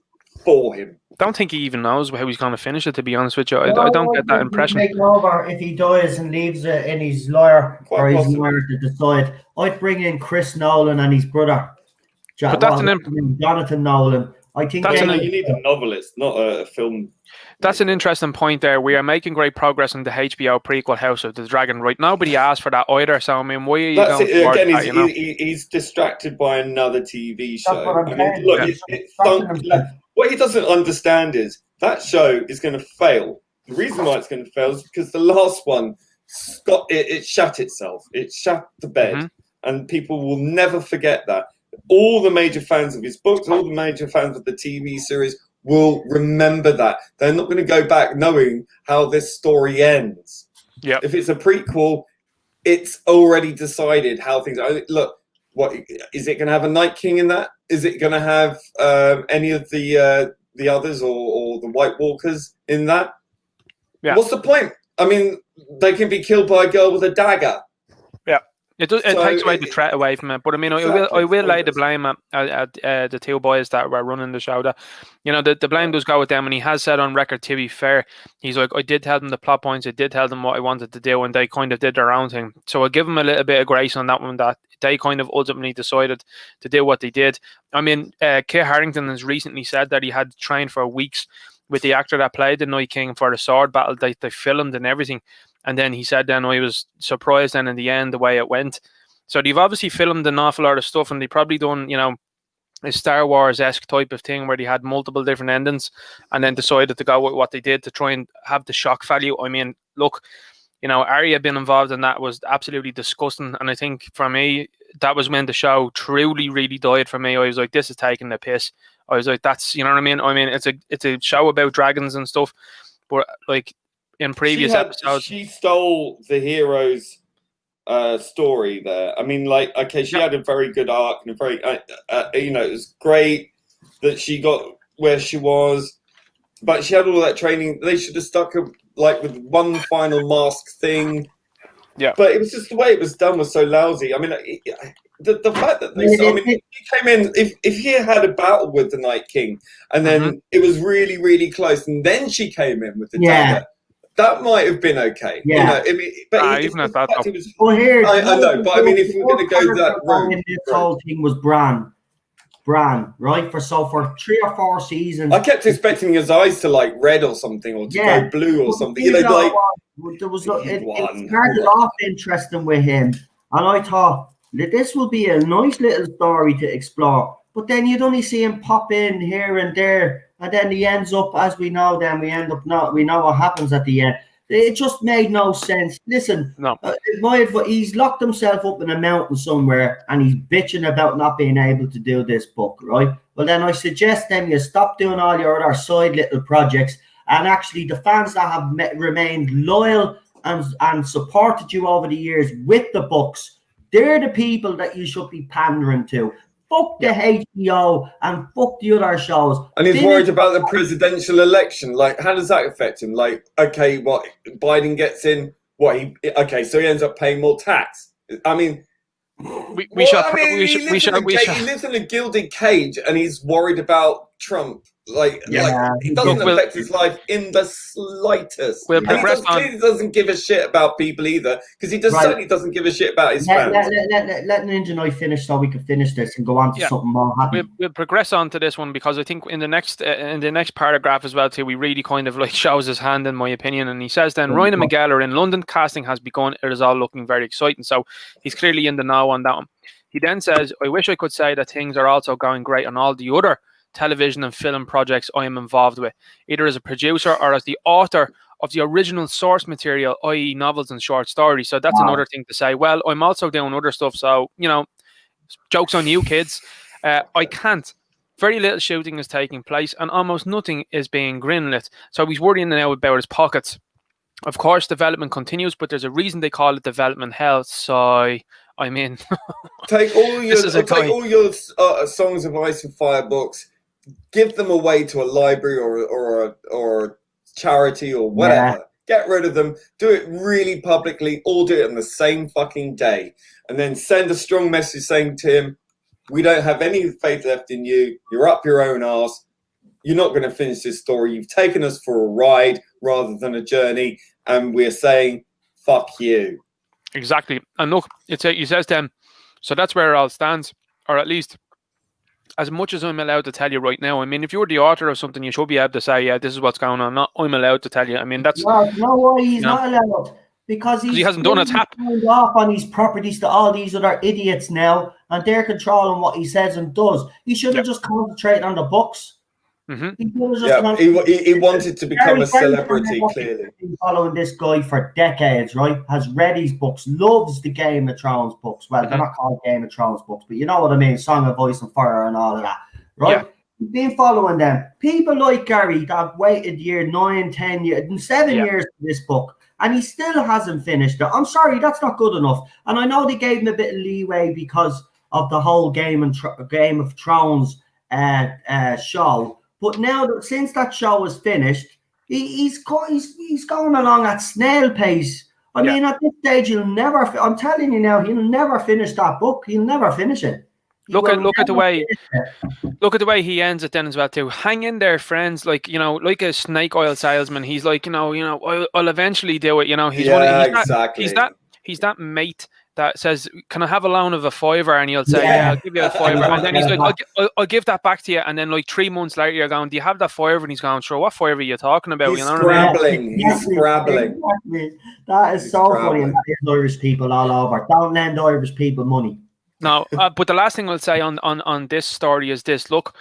for him. I don't think he even knows how he's going to finish it, to be honest with you. I don't get that impression. Take over if he dies and leaves it in his lawyer his lawyer to decide. I'd bring in Chris Nolan and his brother, Jonathan Nolan. I think you need a novelist, not a film. That's an interesting point there. We are making great progress in the HBO prequel House of the Dragon. Right? Nobody asked for that either. So I mean, why are you going towards that, you know? He's distracted by another TV show. What he doesn't understand is that show is going to fail. The reason why it's going to fail is because the last one it shut itself. It shut the bed, and people will never forget that. All the major fans of his books, all the major fans of the TV series will remember that. They're not going to go back knowing how this story ends. Yeah. If it's a prequel, it's already decided how things are. Look, what is it going to have a Night King in that? Is it going to have any of the others or the White Walkers in that? Yeah. What's the point? I mean, they can be killed by a girl with a dagger. Yeah. It takes away the threat away from it, but I mean, I will lay the blame at the two boys that were running the show. That, you know, the blame does go with them, and he has said on record, to be fair, he's like, I did tell them the plot points, I did tell them what I wanted to do, and they kind of did their own thing. So I give them a little bit of grace on that one, that they kind of ultimately decided to do what they did. I mean, Kit Harington has recently said that he had trained for weeks with the actor that played the Night King for the sword battle. They filmed and everything. And then he said then I was surprised then in the end the way it went. So they've obviously filmed an awful lot of stuff, and they probably done, you know, a Star Wars-esque type of thing where they had multiple different endings and then decided to go with what they did to try and have the shock value. I mean, look, You know, Arya being involved in that was absolutely disgusting. And I think for me, that was when the show truly really died for me. I was like, this is taking the piss. I was like, that's, you know what I mean? I mean, it's a show about dragons and stuff, but like in previous episodes, she stole the hero's story there. I mean, like, okay, she had a very good arc and a very, you know, it was great that she got where she was, but she had all that training. They should have stuck her like with one final mask thing. Yeah, but it was just the way it was done was so lousy. I mean, the fact that they, I mean, he came in, if he had a battle with the Night King and then it was really, really close, and then she came in with the dagger, that might have been okay. Yeah. You know, I mean, but even at that, well, here, I know, but I mean, if we're going to go that route, this whole thing was Bran, right? For 3 or 4 seasons, I kept expecting his eyes to like red or something, or to go blue or something. You know, like there was it started off interesting with him, and I thought that this will be a nice little story to explore. But then you'd only see him pop in here and there, and then he ends up, as we know. Then we know what happens at the end. It just made no sense. Listen, no. He's locked himself up in a mountain somewhere, and he's bitching about not being able to do this book, right? Well, then I suggest them you stop doing all your other side little projects, and actually the fans that have remained loyal and supported you over the years with the books, they're the people that you should be pandering to. Fuck the HBO and fuck the other shows. And he's worried about the presidential election. Like, how does that affect him? Like, okay, what Biden gets in? So he ends up paying more tax. I mean, he lives in a gilded cage, and he's worried about Trump. It doesn't affect his life in the slightest. He clearly doesn't give a shit about people either, because he certainly doesn't give a shit about his fans. Let Ninja and I finish so we can finish this and go on to something more happy. We'll progress on to this one, because I think in the next paragraph as well too, we really kind of like shows his hand, in my opinion. And he says then, Ryan and Miguel are in London, casting has begun, it is all looking very exciting. So he's clearly in the know on that one. He then says, I wish I could say that things are also going great on all the other television and film projects I am involved with, either as a producer or as the author of the original source material, i.e. novels and short stories. So that's another thing to say. Well, I'm also doing other stuff, so, you know, joke's on you, kids. I can't. Very little shooting is taking place, and almost nothing is being greenlit. So he's worrying now about his pockets. Of course, development continues, but there's a reason they call it development hell. So, I mean... take all your Songs of Ice and Fire books, give them away to a library or a charity or whatever. Get rid of them. Do it really publicly. All do it on the same fucking day. And then send a strong message saying to him, we don't have any faith left in you. You're up your own arse. You're not going to finish this story. You've taken us for a ride rather than a journey. And we're saying, fuck you. Exactly. And look, he says to him, so that's where it all stands. Or at least... as much as I'm allowed to tell you right now, I mean, if you're the author of something, you should be able to say, yeah, this is what's going on. Not I'm allowed to tell you. I mean, that's... No, why he's not allowed. Because he hasn't done a tap. He's off on his properties to all these other idiots now, and they're controlling what he says and does. He should have just concentrated on the books. He wanted to become a celebrity, clearly. Been following this guy for decades, right? Has read his books, loves the Game of Thrones books. Well, they're not called Game of Thrones books, but you know what I mean, Song of Ice and Fire and all of that, right? He's been following them. People like Gary that have waited 9, 10 years, 7 years for this book, and he still hasn't finished it. I'm sorry, that's not good enough. And I know they gave him a bit of leeway because of the whole Game of Thrones show. But now, since that show is finished, he's going along at snail pace. I mean, at this stage, I'm telling you now, he'll never finish that book. He'll never finish it. Look at the way he ends it then as well too. Hang in there, friends. Like, you know, like a snake oil salesman. He's like, you know, I'll eventually do it. You know, he's that mate that says, can I have a loan of a $5? And he'll say, I'll give you a $5. And then he's like, I'll give that back to you. And then like 3 months later, you're going, do you have that $5? And he's going, sure, what $5 are you talking about? He's scrabbling. He's scrabbling. Exactly. That is so funny. And that is Irish people all over. Don't lend Irish people money. No, but the last thing I'll say on this story is this. Look,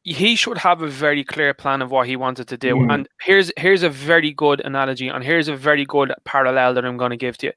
he should have a very clear plan of what he wanted to do. And here's a very good analogy, and here's a very good parallel that I'm going to give to you.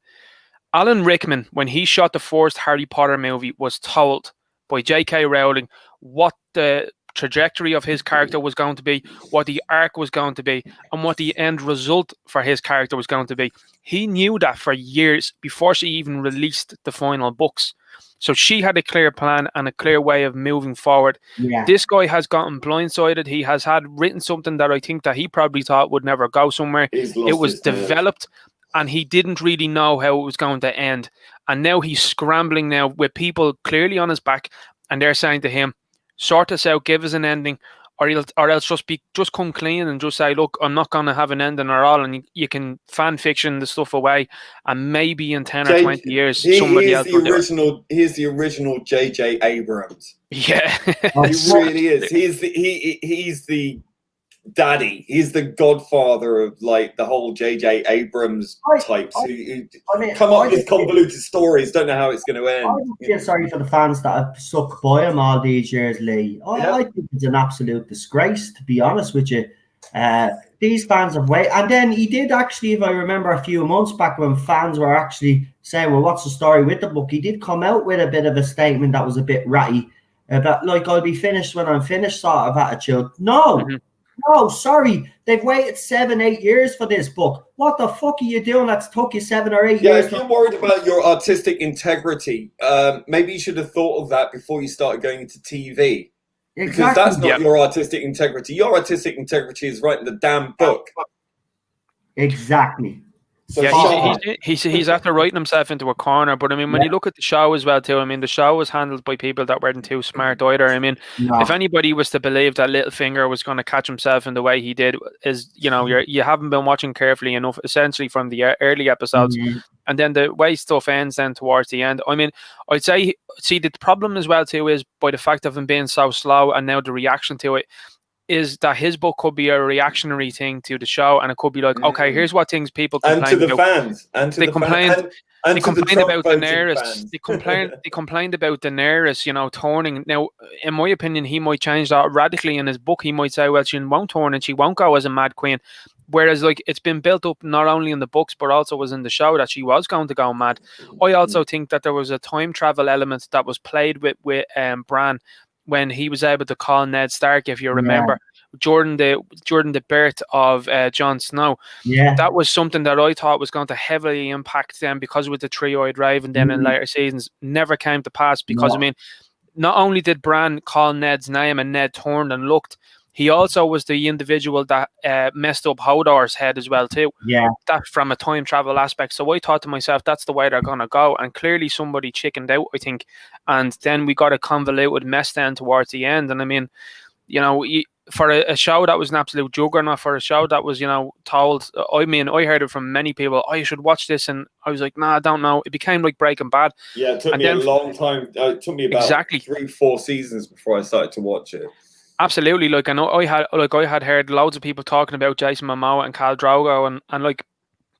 Alan Rickman, when he shot the first Harry Potter movie, was told by J.K. Rowling what the trajectory of his character was going to be, what the arc was going to be, and what the end result for his character was going to be. He knew that for years before she even released the final books. So she had a clear plan and a clear way of moving forward. Yeah. This guy has gotten blindsided. He has had written something that I think that he probably thought would never go somewhere. It was developed, and he didn't really know how it was going to end. And now he's scrambling now with people clearly on his back, and they're saying to him, sort us out, give us an ending, or else just come clean and just say, look, I'm not going to have an ending at all, and you can fan fiction the stuff away, and maybe in 10 or 20 years somebody else will do it. He's the original J.J. Abrams. Yeah. He really is. He's the daddy. He's the godfather of like the whole J.J. Abrams types who come up with convoluted stories, don't know how it's going to end. I feel sorry for the fans that have stuck by him all these years, Lee. I think it's an absolute disgrace, to be honest with you. These fans have waited. And then he did actually, if I remember a few months back when fans were actually saying, well, what's the story with the book? He did come out with a bit of a statement that was a bit ratty about, like, I'll be finished when I'm finished sort of attitude. No. Mm-hmm. No, sorry. They've waited 7-8 years for this book. What the fuck are you doing that's took you 7 or 8 years? Yeah, if you're worried about your artistic integrity, maybe you should have thought of that before you started going into TV. Exactly. Because that's not your artistic integrity. Your artistic integrity is writing the damn book. Exactly. So yeah, he's after writing himself into a corner. But I mean, when you look at the show as well, too, I mean, the show was handled by people that weren't too smart either. I mean, if anybody was to believe that Littlefinger was going to catch himself in the way he did, is you haven't been watching carefully enough, essentially from the early episodes, and then the way stuff ends then towards the end. I mean, I'd say, see, the problem as well too is by the fact of him being so slow, and now the reaction to it is that his book could be a reactionary thing to the show, and it could be like, okay, here's what things people complain and to the about. Fans, and to they the complained, fans, and they to the complained about Trump Daenerys. fans. They complained about Daenerys, turning. Now, in my opinion, he might change that radically in his book. He might say, well, she won't turn and she won't go as a mad queen. Whereas, like, it's been built up not only in the books but also was in the show that she was going to go mad. I also think that there was a time travel element that was played with Bran when he was able to call Ned Stark, if you remember. During the birth of Jon Snow, that was something that I thought was going to heavily impact them, because with the three-eyed raven then in later seasons never came to pass, because I mean, not only did Bran call Ned's name and Ned turned and looked, he also was the individual that messed up Hodor's head as well too. That from a time travel aspect. So I thought to myself, that's the way they're going to go, and clearly somebody chickened out, I think, and then we got a convoluted mess then towards the end. And I mean, for a show that was an absolute juggernaut, for a show that was, told, I mean, I heard it from many people, you should watch this, and I was like, nah, I don't know. It became like Breaking Bad. Yeah, it took me a long time. It took me about 3-4 seasons before I started to watch it. Absolutely. Like, I know I had heard loads of people talking about Jason Momoa and Khal Drogo, and like,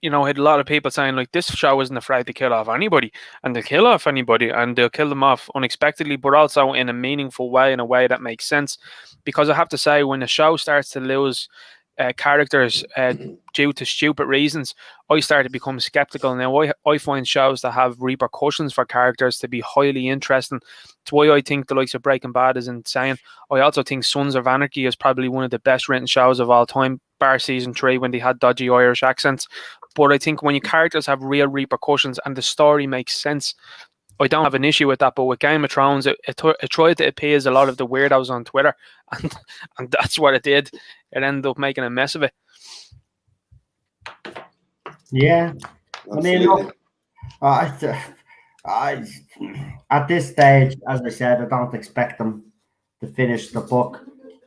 I had a lot of people saying, like, this show isn't afraid to kill off anybody, and they'll kill off anybody, and they'll kill them off unexpectedly, but also in a meaningful way, in a way that makes sense. Because I have to say, when the show starts to lose characters due to stupid reasons, I start to become skeptical. Now, I find shows that have repercussions for characters to be highly interesting. It's why I think the likes of Breaking Bad is insane. I also think Sons of Anarchy is probably one of the best written shows of all time, bar season 3 when they had dodgy Irish accents. But I think when your characters have real repercussions and the story makes sense, I don't have an issue with that. But with Game of Thrones, it tried to appease a lot of the weirdos on Twitter, and that's what it did. It ended up making a mess of it. Yeah, absolutely. I mean, look, I at this stage, as I said, I don't expect them to finish the book.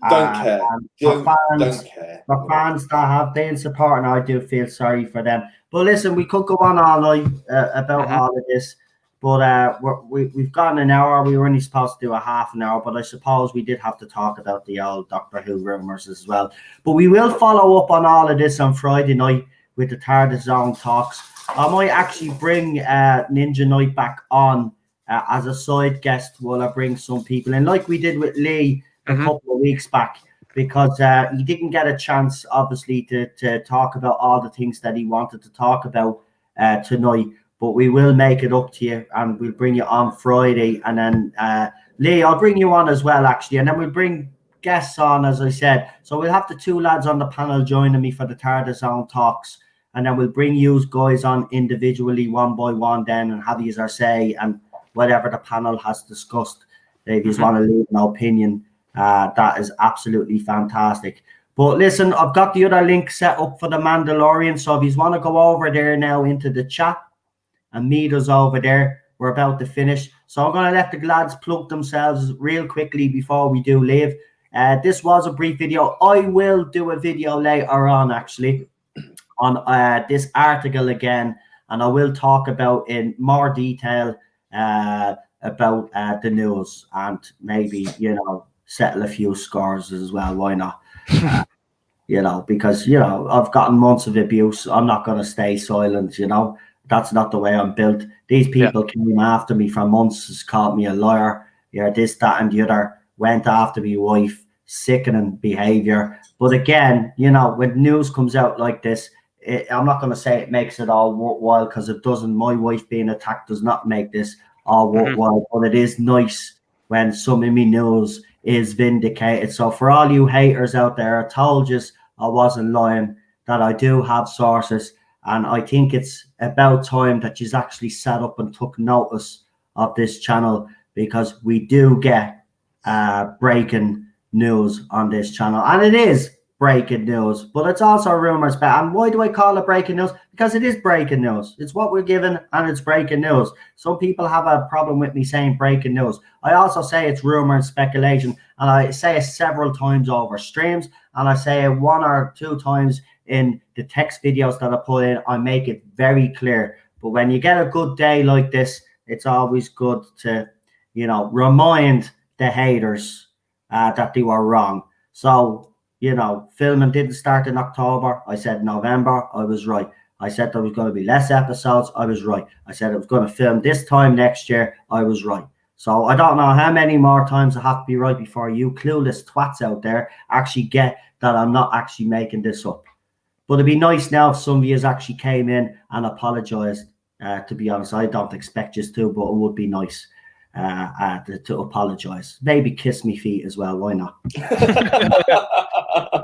Don't care. Don't care. The fans that have been supporting, I do feel sorry for them. But listen, we could go on all night about all of this, but we've gotten an hour. We were only supposed to do a half an hour, but I suppose we did have to talk about the old Doctor Who rumours as well. But we will follow up on all of this on Friday night with the TARDIS Zone talks. I might actually bring Ninja Knight back on as a side guest while I bring some people in, like we did with Lee. a couple of weeks back, because he didn't get a chance, obviously, to talk about all the things that he wanted to talk about tonight. But we will make it up to you, and we'll bring you on Friday. And then, Lee, I'll bring you on as well, actually. And then we'll bring guests on, as I said. So we'll have the two lads on the panel joining me for the Tarda Zone talks. And then we'll bring you guys on individually, one by one, then, and have you our say, and whatever the panel has discussed. If you want to leave an opinion, that is absolutely fantastic. But listen, I've got the other link set up for the Mandalorian. So if you want to go over there now into the chat and meet us over there, we're about to finish. So I'm going to let the lads plug themselves real quickly before we do leave. This was a brief video. I will do a video later on, actually, on this article again, and I will talk about in more detail about the news, and maybe, you know, settle a few scores as well. Why not? You know, because, you know, I've gotten months of abuse. I'm not going to stay silent, you know. That's not the way I'm built. These people came after me for months, called me a liar, you know, this, that, and the other, went after my wife, sickening behavior. But again, you know, when news comes out like this, I'm not going to say it makes it all worthwhile, because it doesn't. My wife being attacked does not make this all worthwhile, but it is nice when some of me news is vindicated. So for all you haters out there, I told you I wasn't lying, that I do have sources, and I think it's about time that you actually sat up and took notice of this channel, because we do get breaking news on this channel, and it is breaking news, but it's also rumors. And why do I call it breaking news? Because it is breaking news. It's what we're given, and it's breaking news. Some people have a problem with me saying breaking news. I also say it's rumor and speculation, and I say it several times over streams, and I say it 1 or 2 times in the text videos that I put in. I make it very clear. But when you get a good day like this, it's always good to, you know, remind the haters that they were wrong. So, you know, filming didn't start in October. I said November. I was right. I said there was going to be less episodes. I was right. I said it was going to film this time next year. I was right. So I don't know how many more times I have to be right before you clueless twats out there actually get that I'm not actually making this up. But it'd be nice now if some of you actually came in and apologized. To be honest, I don't expect you to, but it would be nice to apologize. Maybe kiss me feet as well. Why not?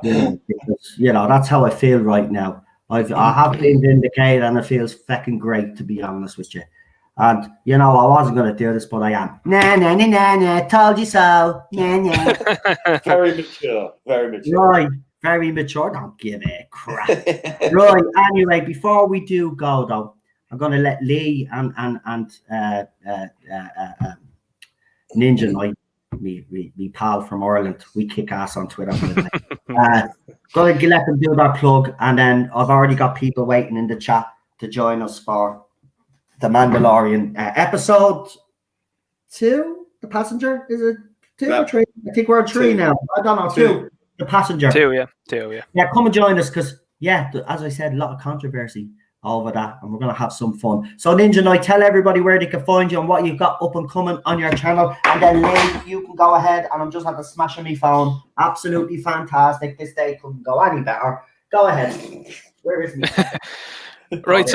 Because, you know, that's how I feel right now. I have been vindicated, and it feels fucking great, to be honest with you. And, you know, I wasn't going to do this, but I am. Nah, told you so. Nah. Very mature. Very mature. Right. Very mature. Don't give a crap. Right. Anyway, before we do go, though, I'm going to let Lee and Ninja Knight, me pal from Ireland, we kick ass on Twitter. Going to let them do their plug, and then I've already got people waiting in the chat to join us for the Mandalorian episode 2. The Passenger, is it 2 or 3? I think we're at 3 now. I don't know. 2. The Passenger. 2, yeah. Yeah, come and join us, because as I said, a lot of controversy over that, and we're going to have some fun. So Ninja Knight, tell everybody where they can find you and what you've got up and coming on your channel, and then Lee, you can go ahead. And I'm just having to smash on my phone. Absolutely fantastic. This day couldn't go any better. Go ahead. Where is me? Right,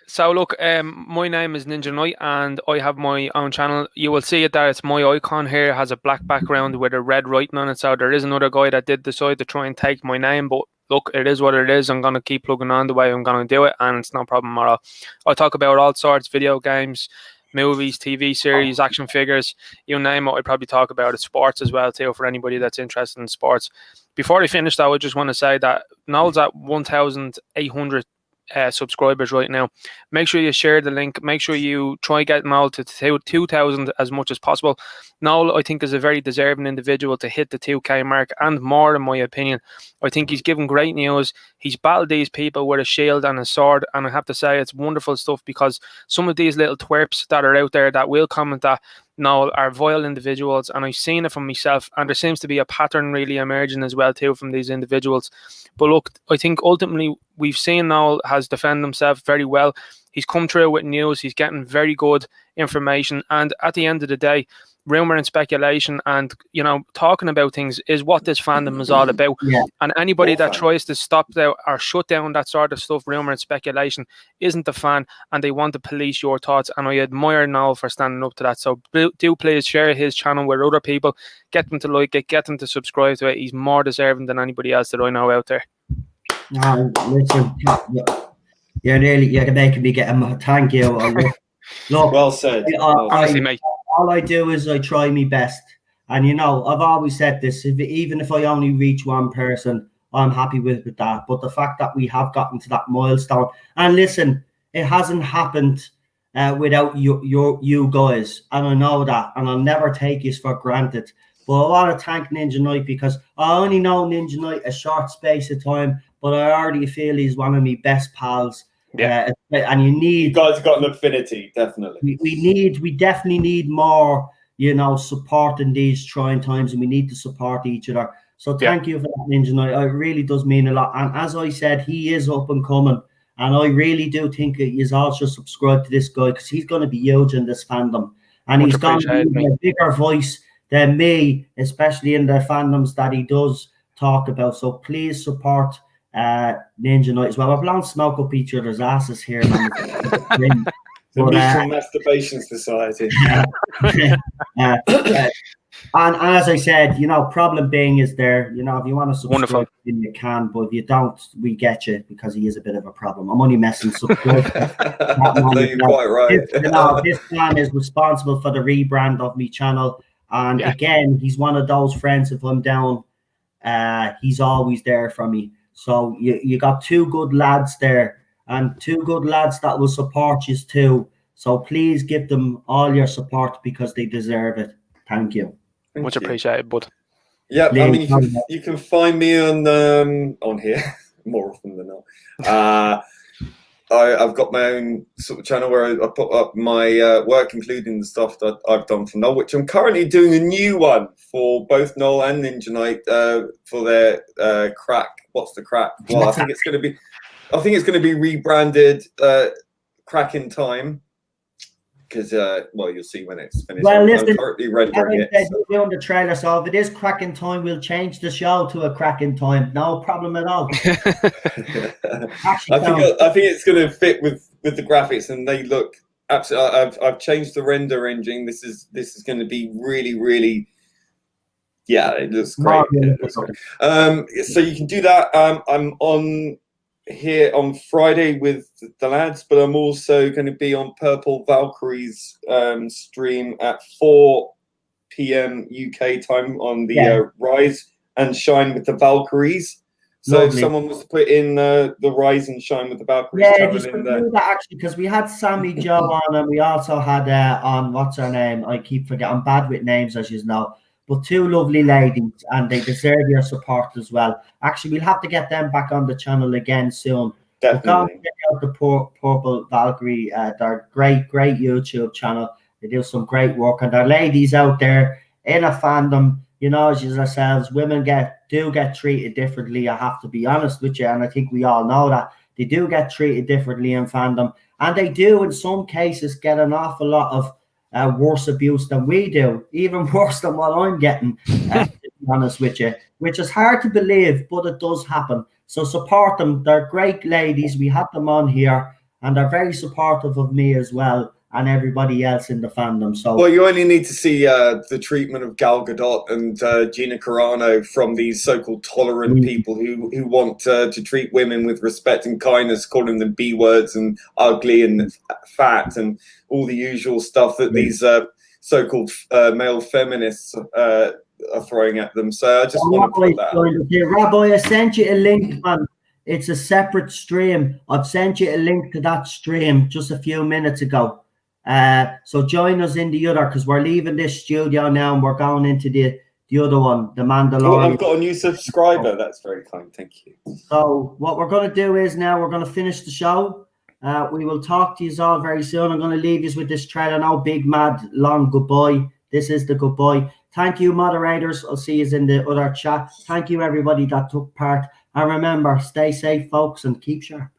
so look, my name is Ninja Knight, and I have my own channel. You will see it there. It's my icon here. It has a black background with a red writing on it. So there is another guy that did decide to try and take my name, but look, it is what it is. I'm going to keep plugging on the way I'm going to do it, and it's no problem at all. I talk about all sorts, video games, movies, TV series, action figures, you name it. I probably talk about it. Sports as well, too, for anybody that's interested in sports. Before I finish, though, I just want to say that Noel's at 1,800 subscribers right now. Make sure you share the link. Make sure you try getting Noel to 2,000 as much as possible. Noel, I think, is a very deserving individual to hit the 2K mark and more, in my opinion. I think he's given great news. He's battled these people with a shield and a sword, and I have to say it's wonderful stuff, because some of these little twerps that are out there that will comment that Noel are vile individuals, and I've seen it from myself, and there seems to be a pattern really emerging as well too from these individuals. But look, I think ultimately we've seen Noel has defended himself very well. He's come through with news. He's getting very good information, and at the end of the day, rumor and speculation and, you know, talking about things is what this fandom is all about. Yeah. And anybody that tries to stop that or shut down that sort of stuff, rumor and speculation, isn't a fan, and they want to police your thoughts. And I admire Noel for standing up to that. So do please share his channel with other people. Get them to like it. Get them to subscribe to it. He's more deserving than anybody else that I know out there. Listen, you're making me get a thank you. Look, well said. Honestly, mate. All I do is I try my best. And, you know, I've always said this, even if I only reach one person, I'm happy with that. But the fact that we have gotten to that milestone, and listen, it hasn't happened without you guys. And I know that. And I'll never take this for granted. But I want to thank Ninja Knight because I only know Ninja Knight a short space of time, but I already feel he's one of my best pals. Yeah, and you guys have got an affinity, definitely. We definitely need more, you know, support in these trying times, and we need to support each other. So thank you for that, Ninja Knight. It really does mean a lot. And as I said, he is up and coming, and I really do think he's also subscribed to this guy because he's going to be huge in this fandom, and he's going to be a bigger voice than me, especially in the fandoms that he does talk about. So please support Ninja Knight as well. We're blowing smoke up each other's asses here, man. The Mutual Masturbation Society. And as I said, you know, problem being is there, you know, if you want to subscribe, you can, but if you don't, we get you because he is a bit of a problem. I'm only messing. Subscribe. You're quite right. This man is responsible for the rebrand of my channel. And again, he's one of those friends. If I'm down, he's always there for me. So you got two good lads there, and two good lads that will support you too. So please give them all your support because they deserve it. Thank you. Much appreciated, bud. Yeah, I mean, you can find me on here more often than not. I've got my own sort of channel where I put up my work, including the stuff that I've done for Noel, which I'm currently doing a new one for both Noel and Ninja Knight for their Craic. What's the Craic? Well, I think it's going to be rebranded Craic in Time. Because, well, you'll see when it's finished. Well, listen, I'm currently rendering it. We're on the trailer, so if it is Craic in Time, we'll change the show to a Craic in Time. No problem at all. I think it's going to fit with the graphics, and they look absolutely. I've changed the render engine. This is going to be really, really. Yeah, it looks great. So you can do that. I'm on here on Friday with the lads, but I'm also going to be on Purple Valkyrie's stream at 4 p.m. UK time on the Rise and Shine with the Valkyries. So if someone was to put in the Rise and Shine with the Valkyries channel in there. That actually, because we had Sammy Joe on, and we also had on what's her name? I keep forgetting. I'm bad with names, as you know. But two lovely ladies, and they deserve your support as well. Actually, we'll have to get them back on the channel again soon. Definitely. Check out the Purple Valkyrie. They're great YouTube channel. They do some great work, and they're ladies out there in a fandom. You know, as ourselves, women do get treated differently. I have to be honest with you, and I think we all know that they do get treated differently in fandom, and they do in some cases get an awful lot of worse abuse than we do, even worse than what I'm getting, to be honest with you, which is hard to believe, but it does happen. So support them. They're great ladies. We have them on here, and they're very supportive of me as well and everybody else in the fandom. So, well, you only need to see the treatment of Gal Gadot and Gina Carano from these so-called tolerant people who want to treat women with respect and kindness, calling them B words and ugly and fat and all the usual stuff that these so-called male feminists are throwing at them. So I just want to put that. Rabbi, I sent you a link, man. It's a separate stream. I've sent you a link to that stream just a few minutes ago. So join us in the other, because we're leaving this studio now and we're going into the other one, the Mandalorian. Oh, I've got a new subscriber. That's very kind. Thank you. So what we're going to do is now we're going to finish the show. We will talk to you all very soon. I'm going to leave you with this trailer now. Big, mad, long goodbye. This is the goodbye. Thank you, moderators. I'll see you in the other chat. Thank you, everybody that took part. And remember, stay safe, folks, and keep sharp.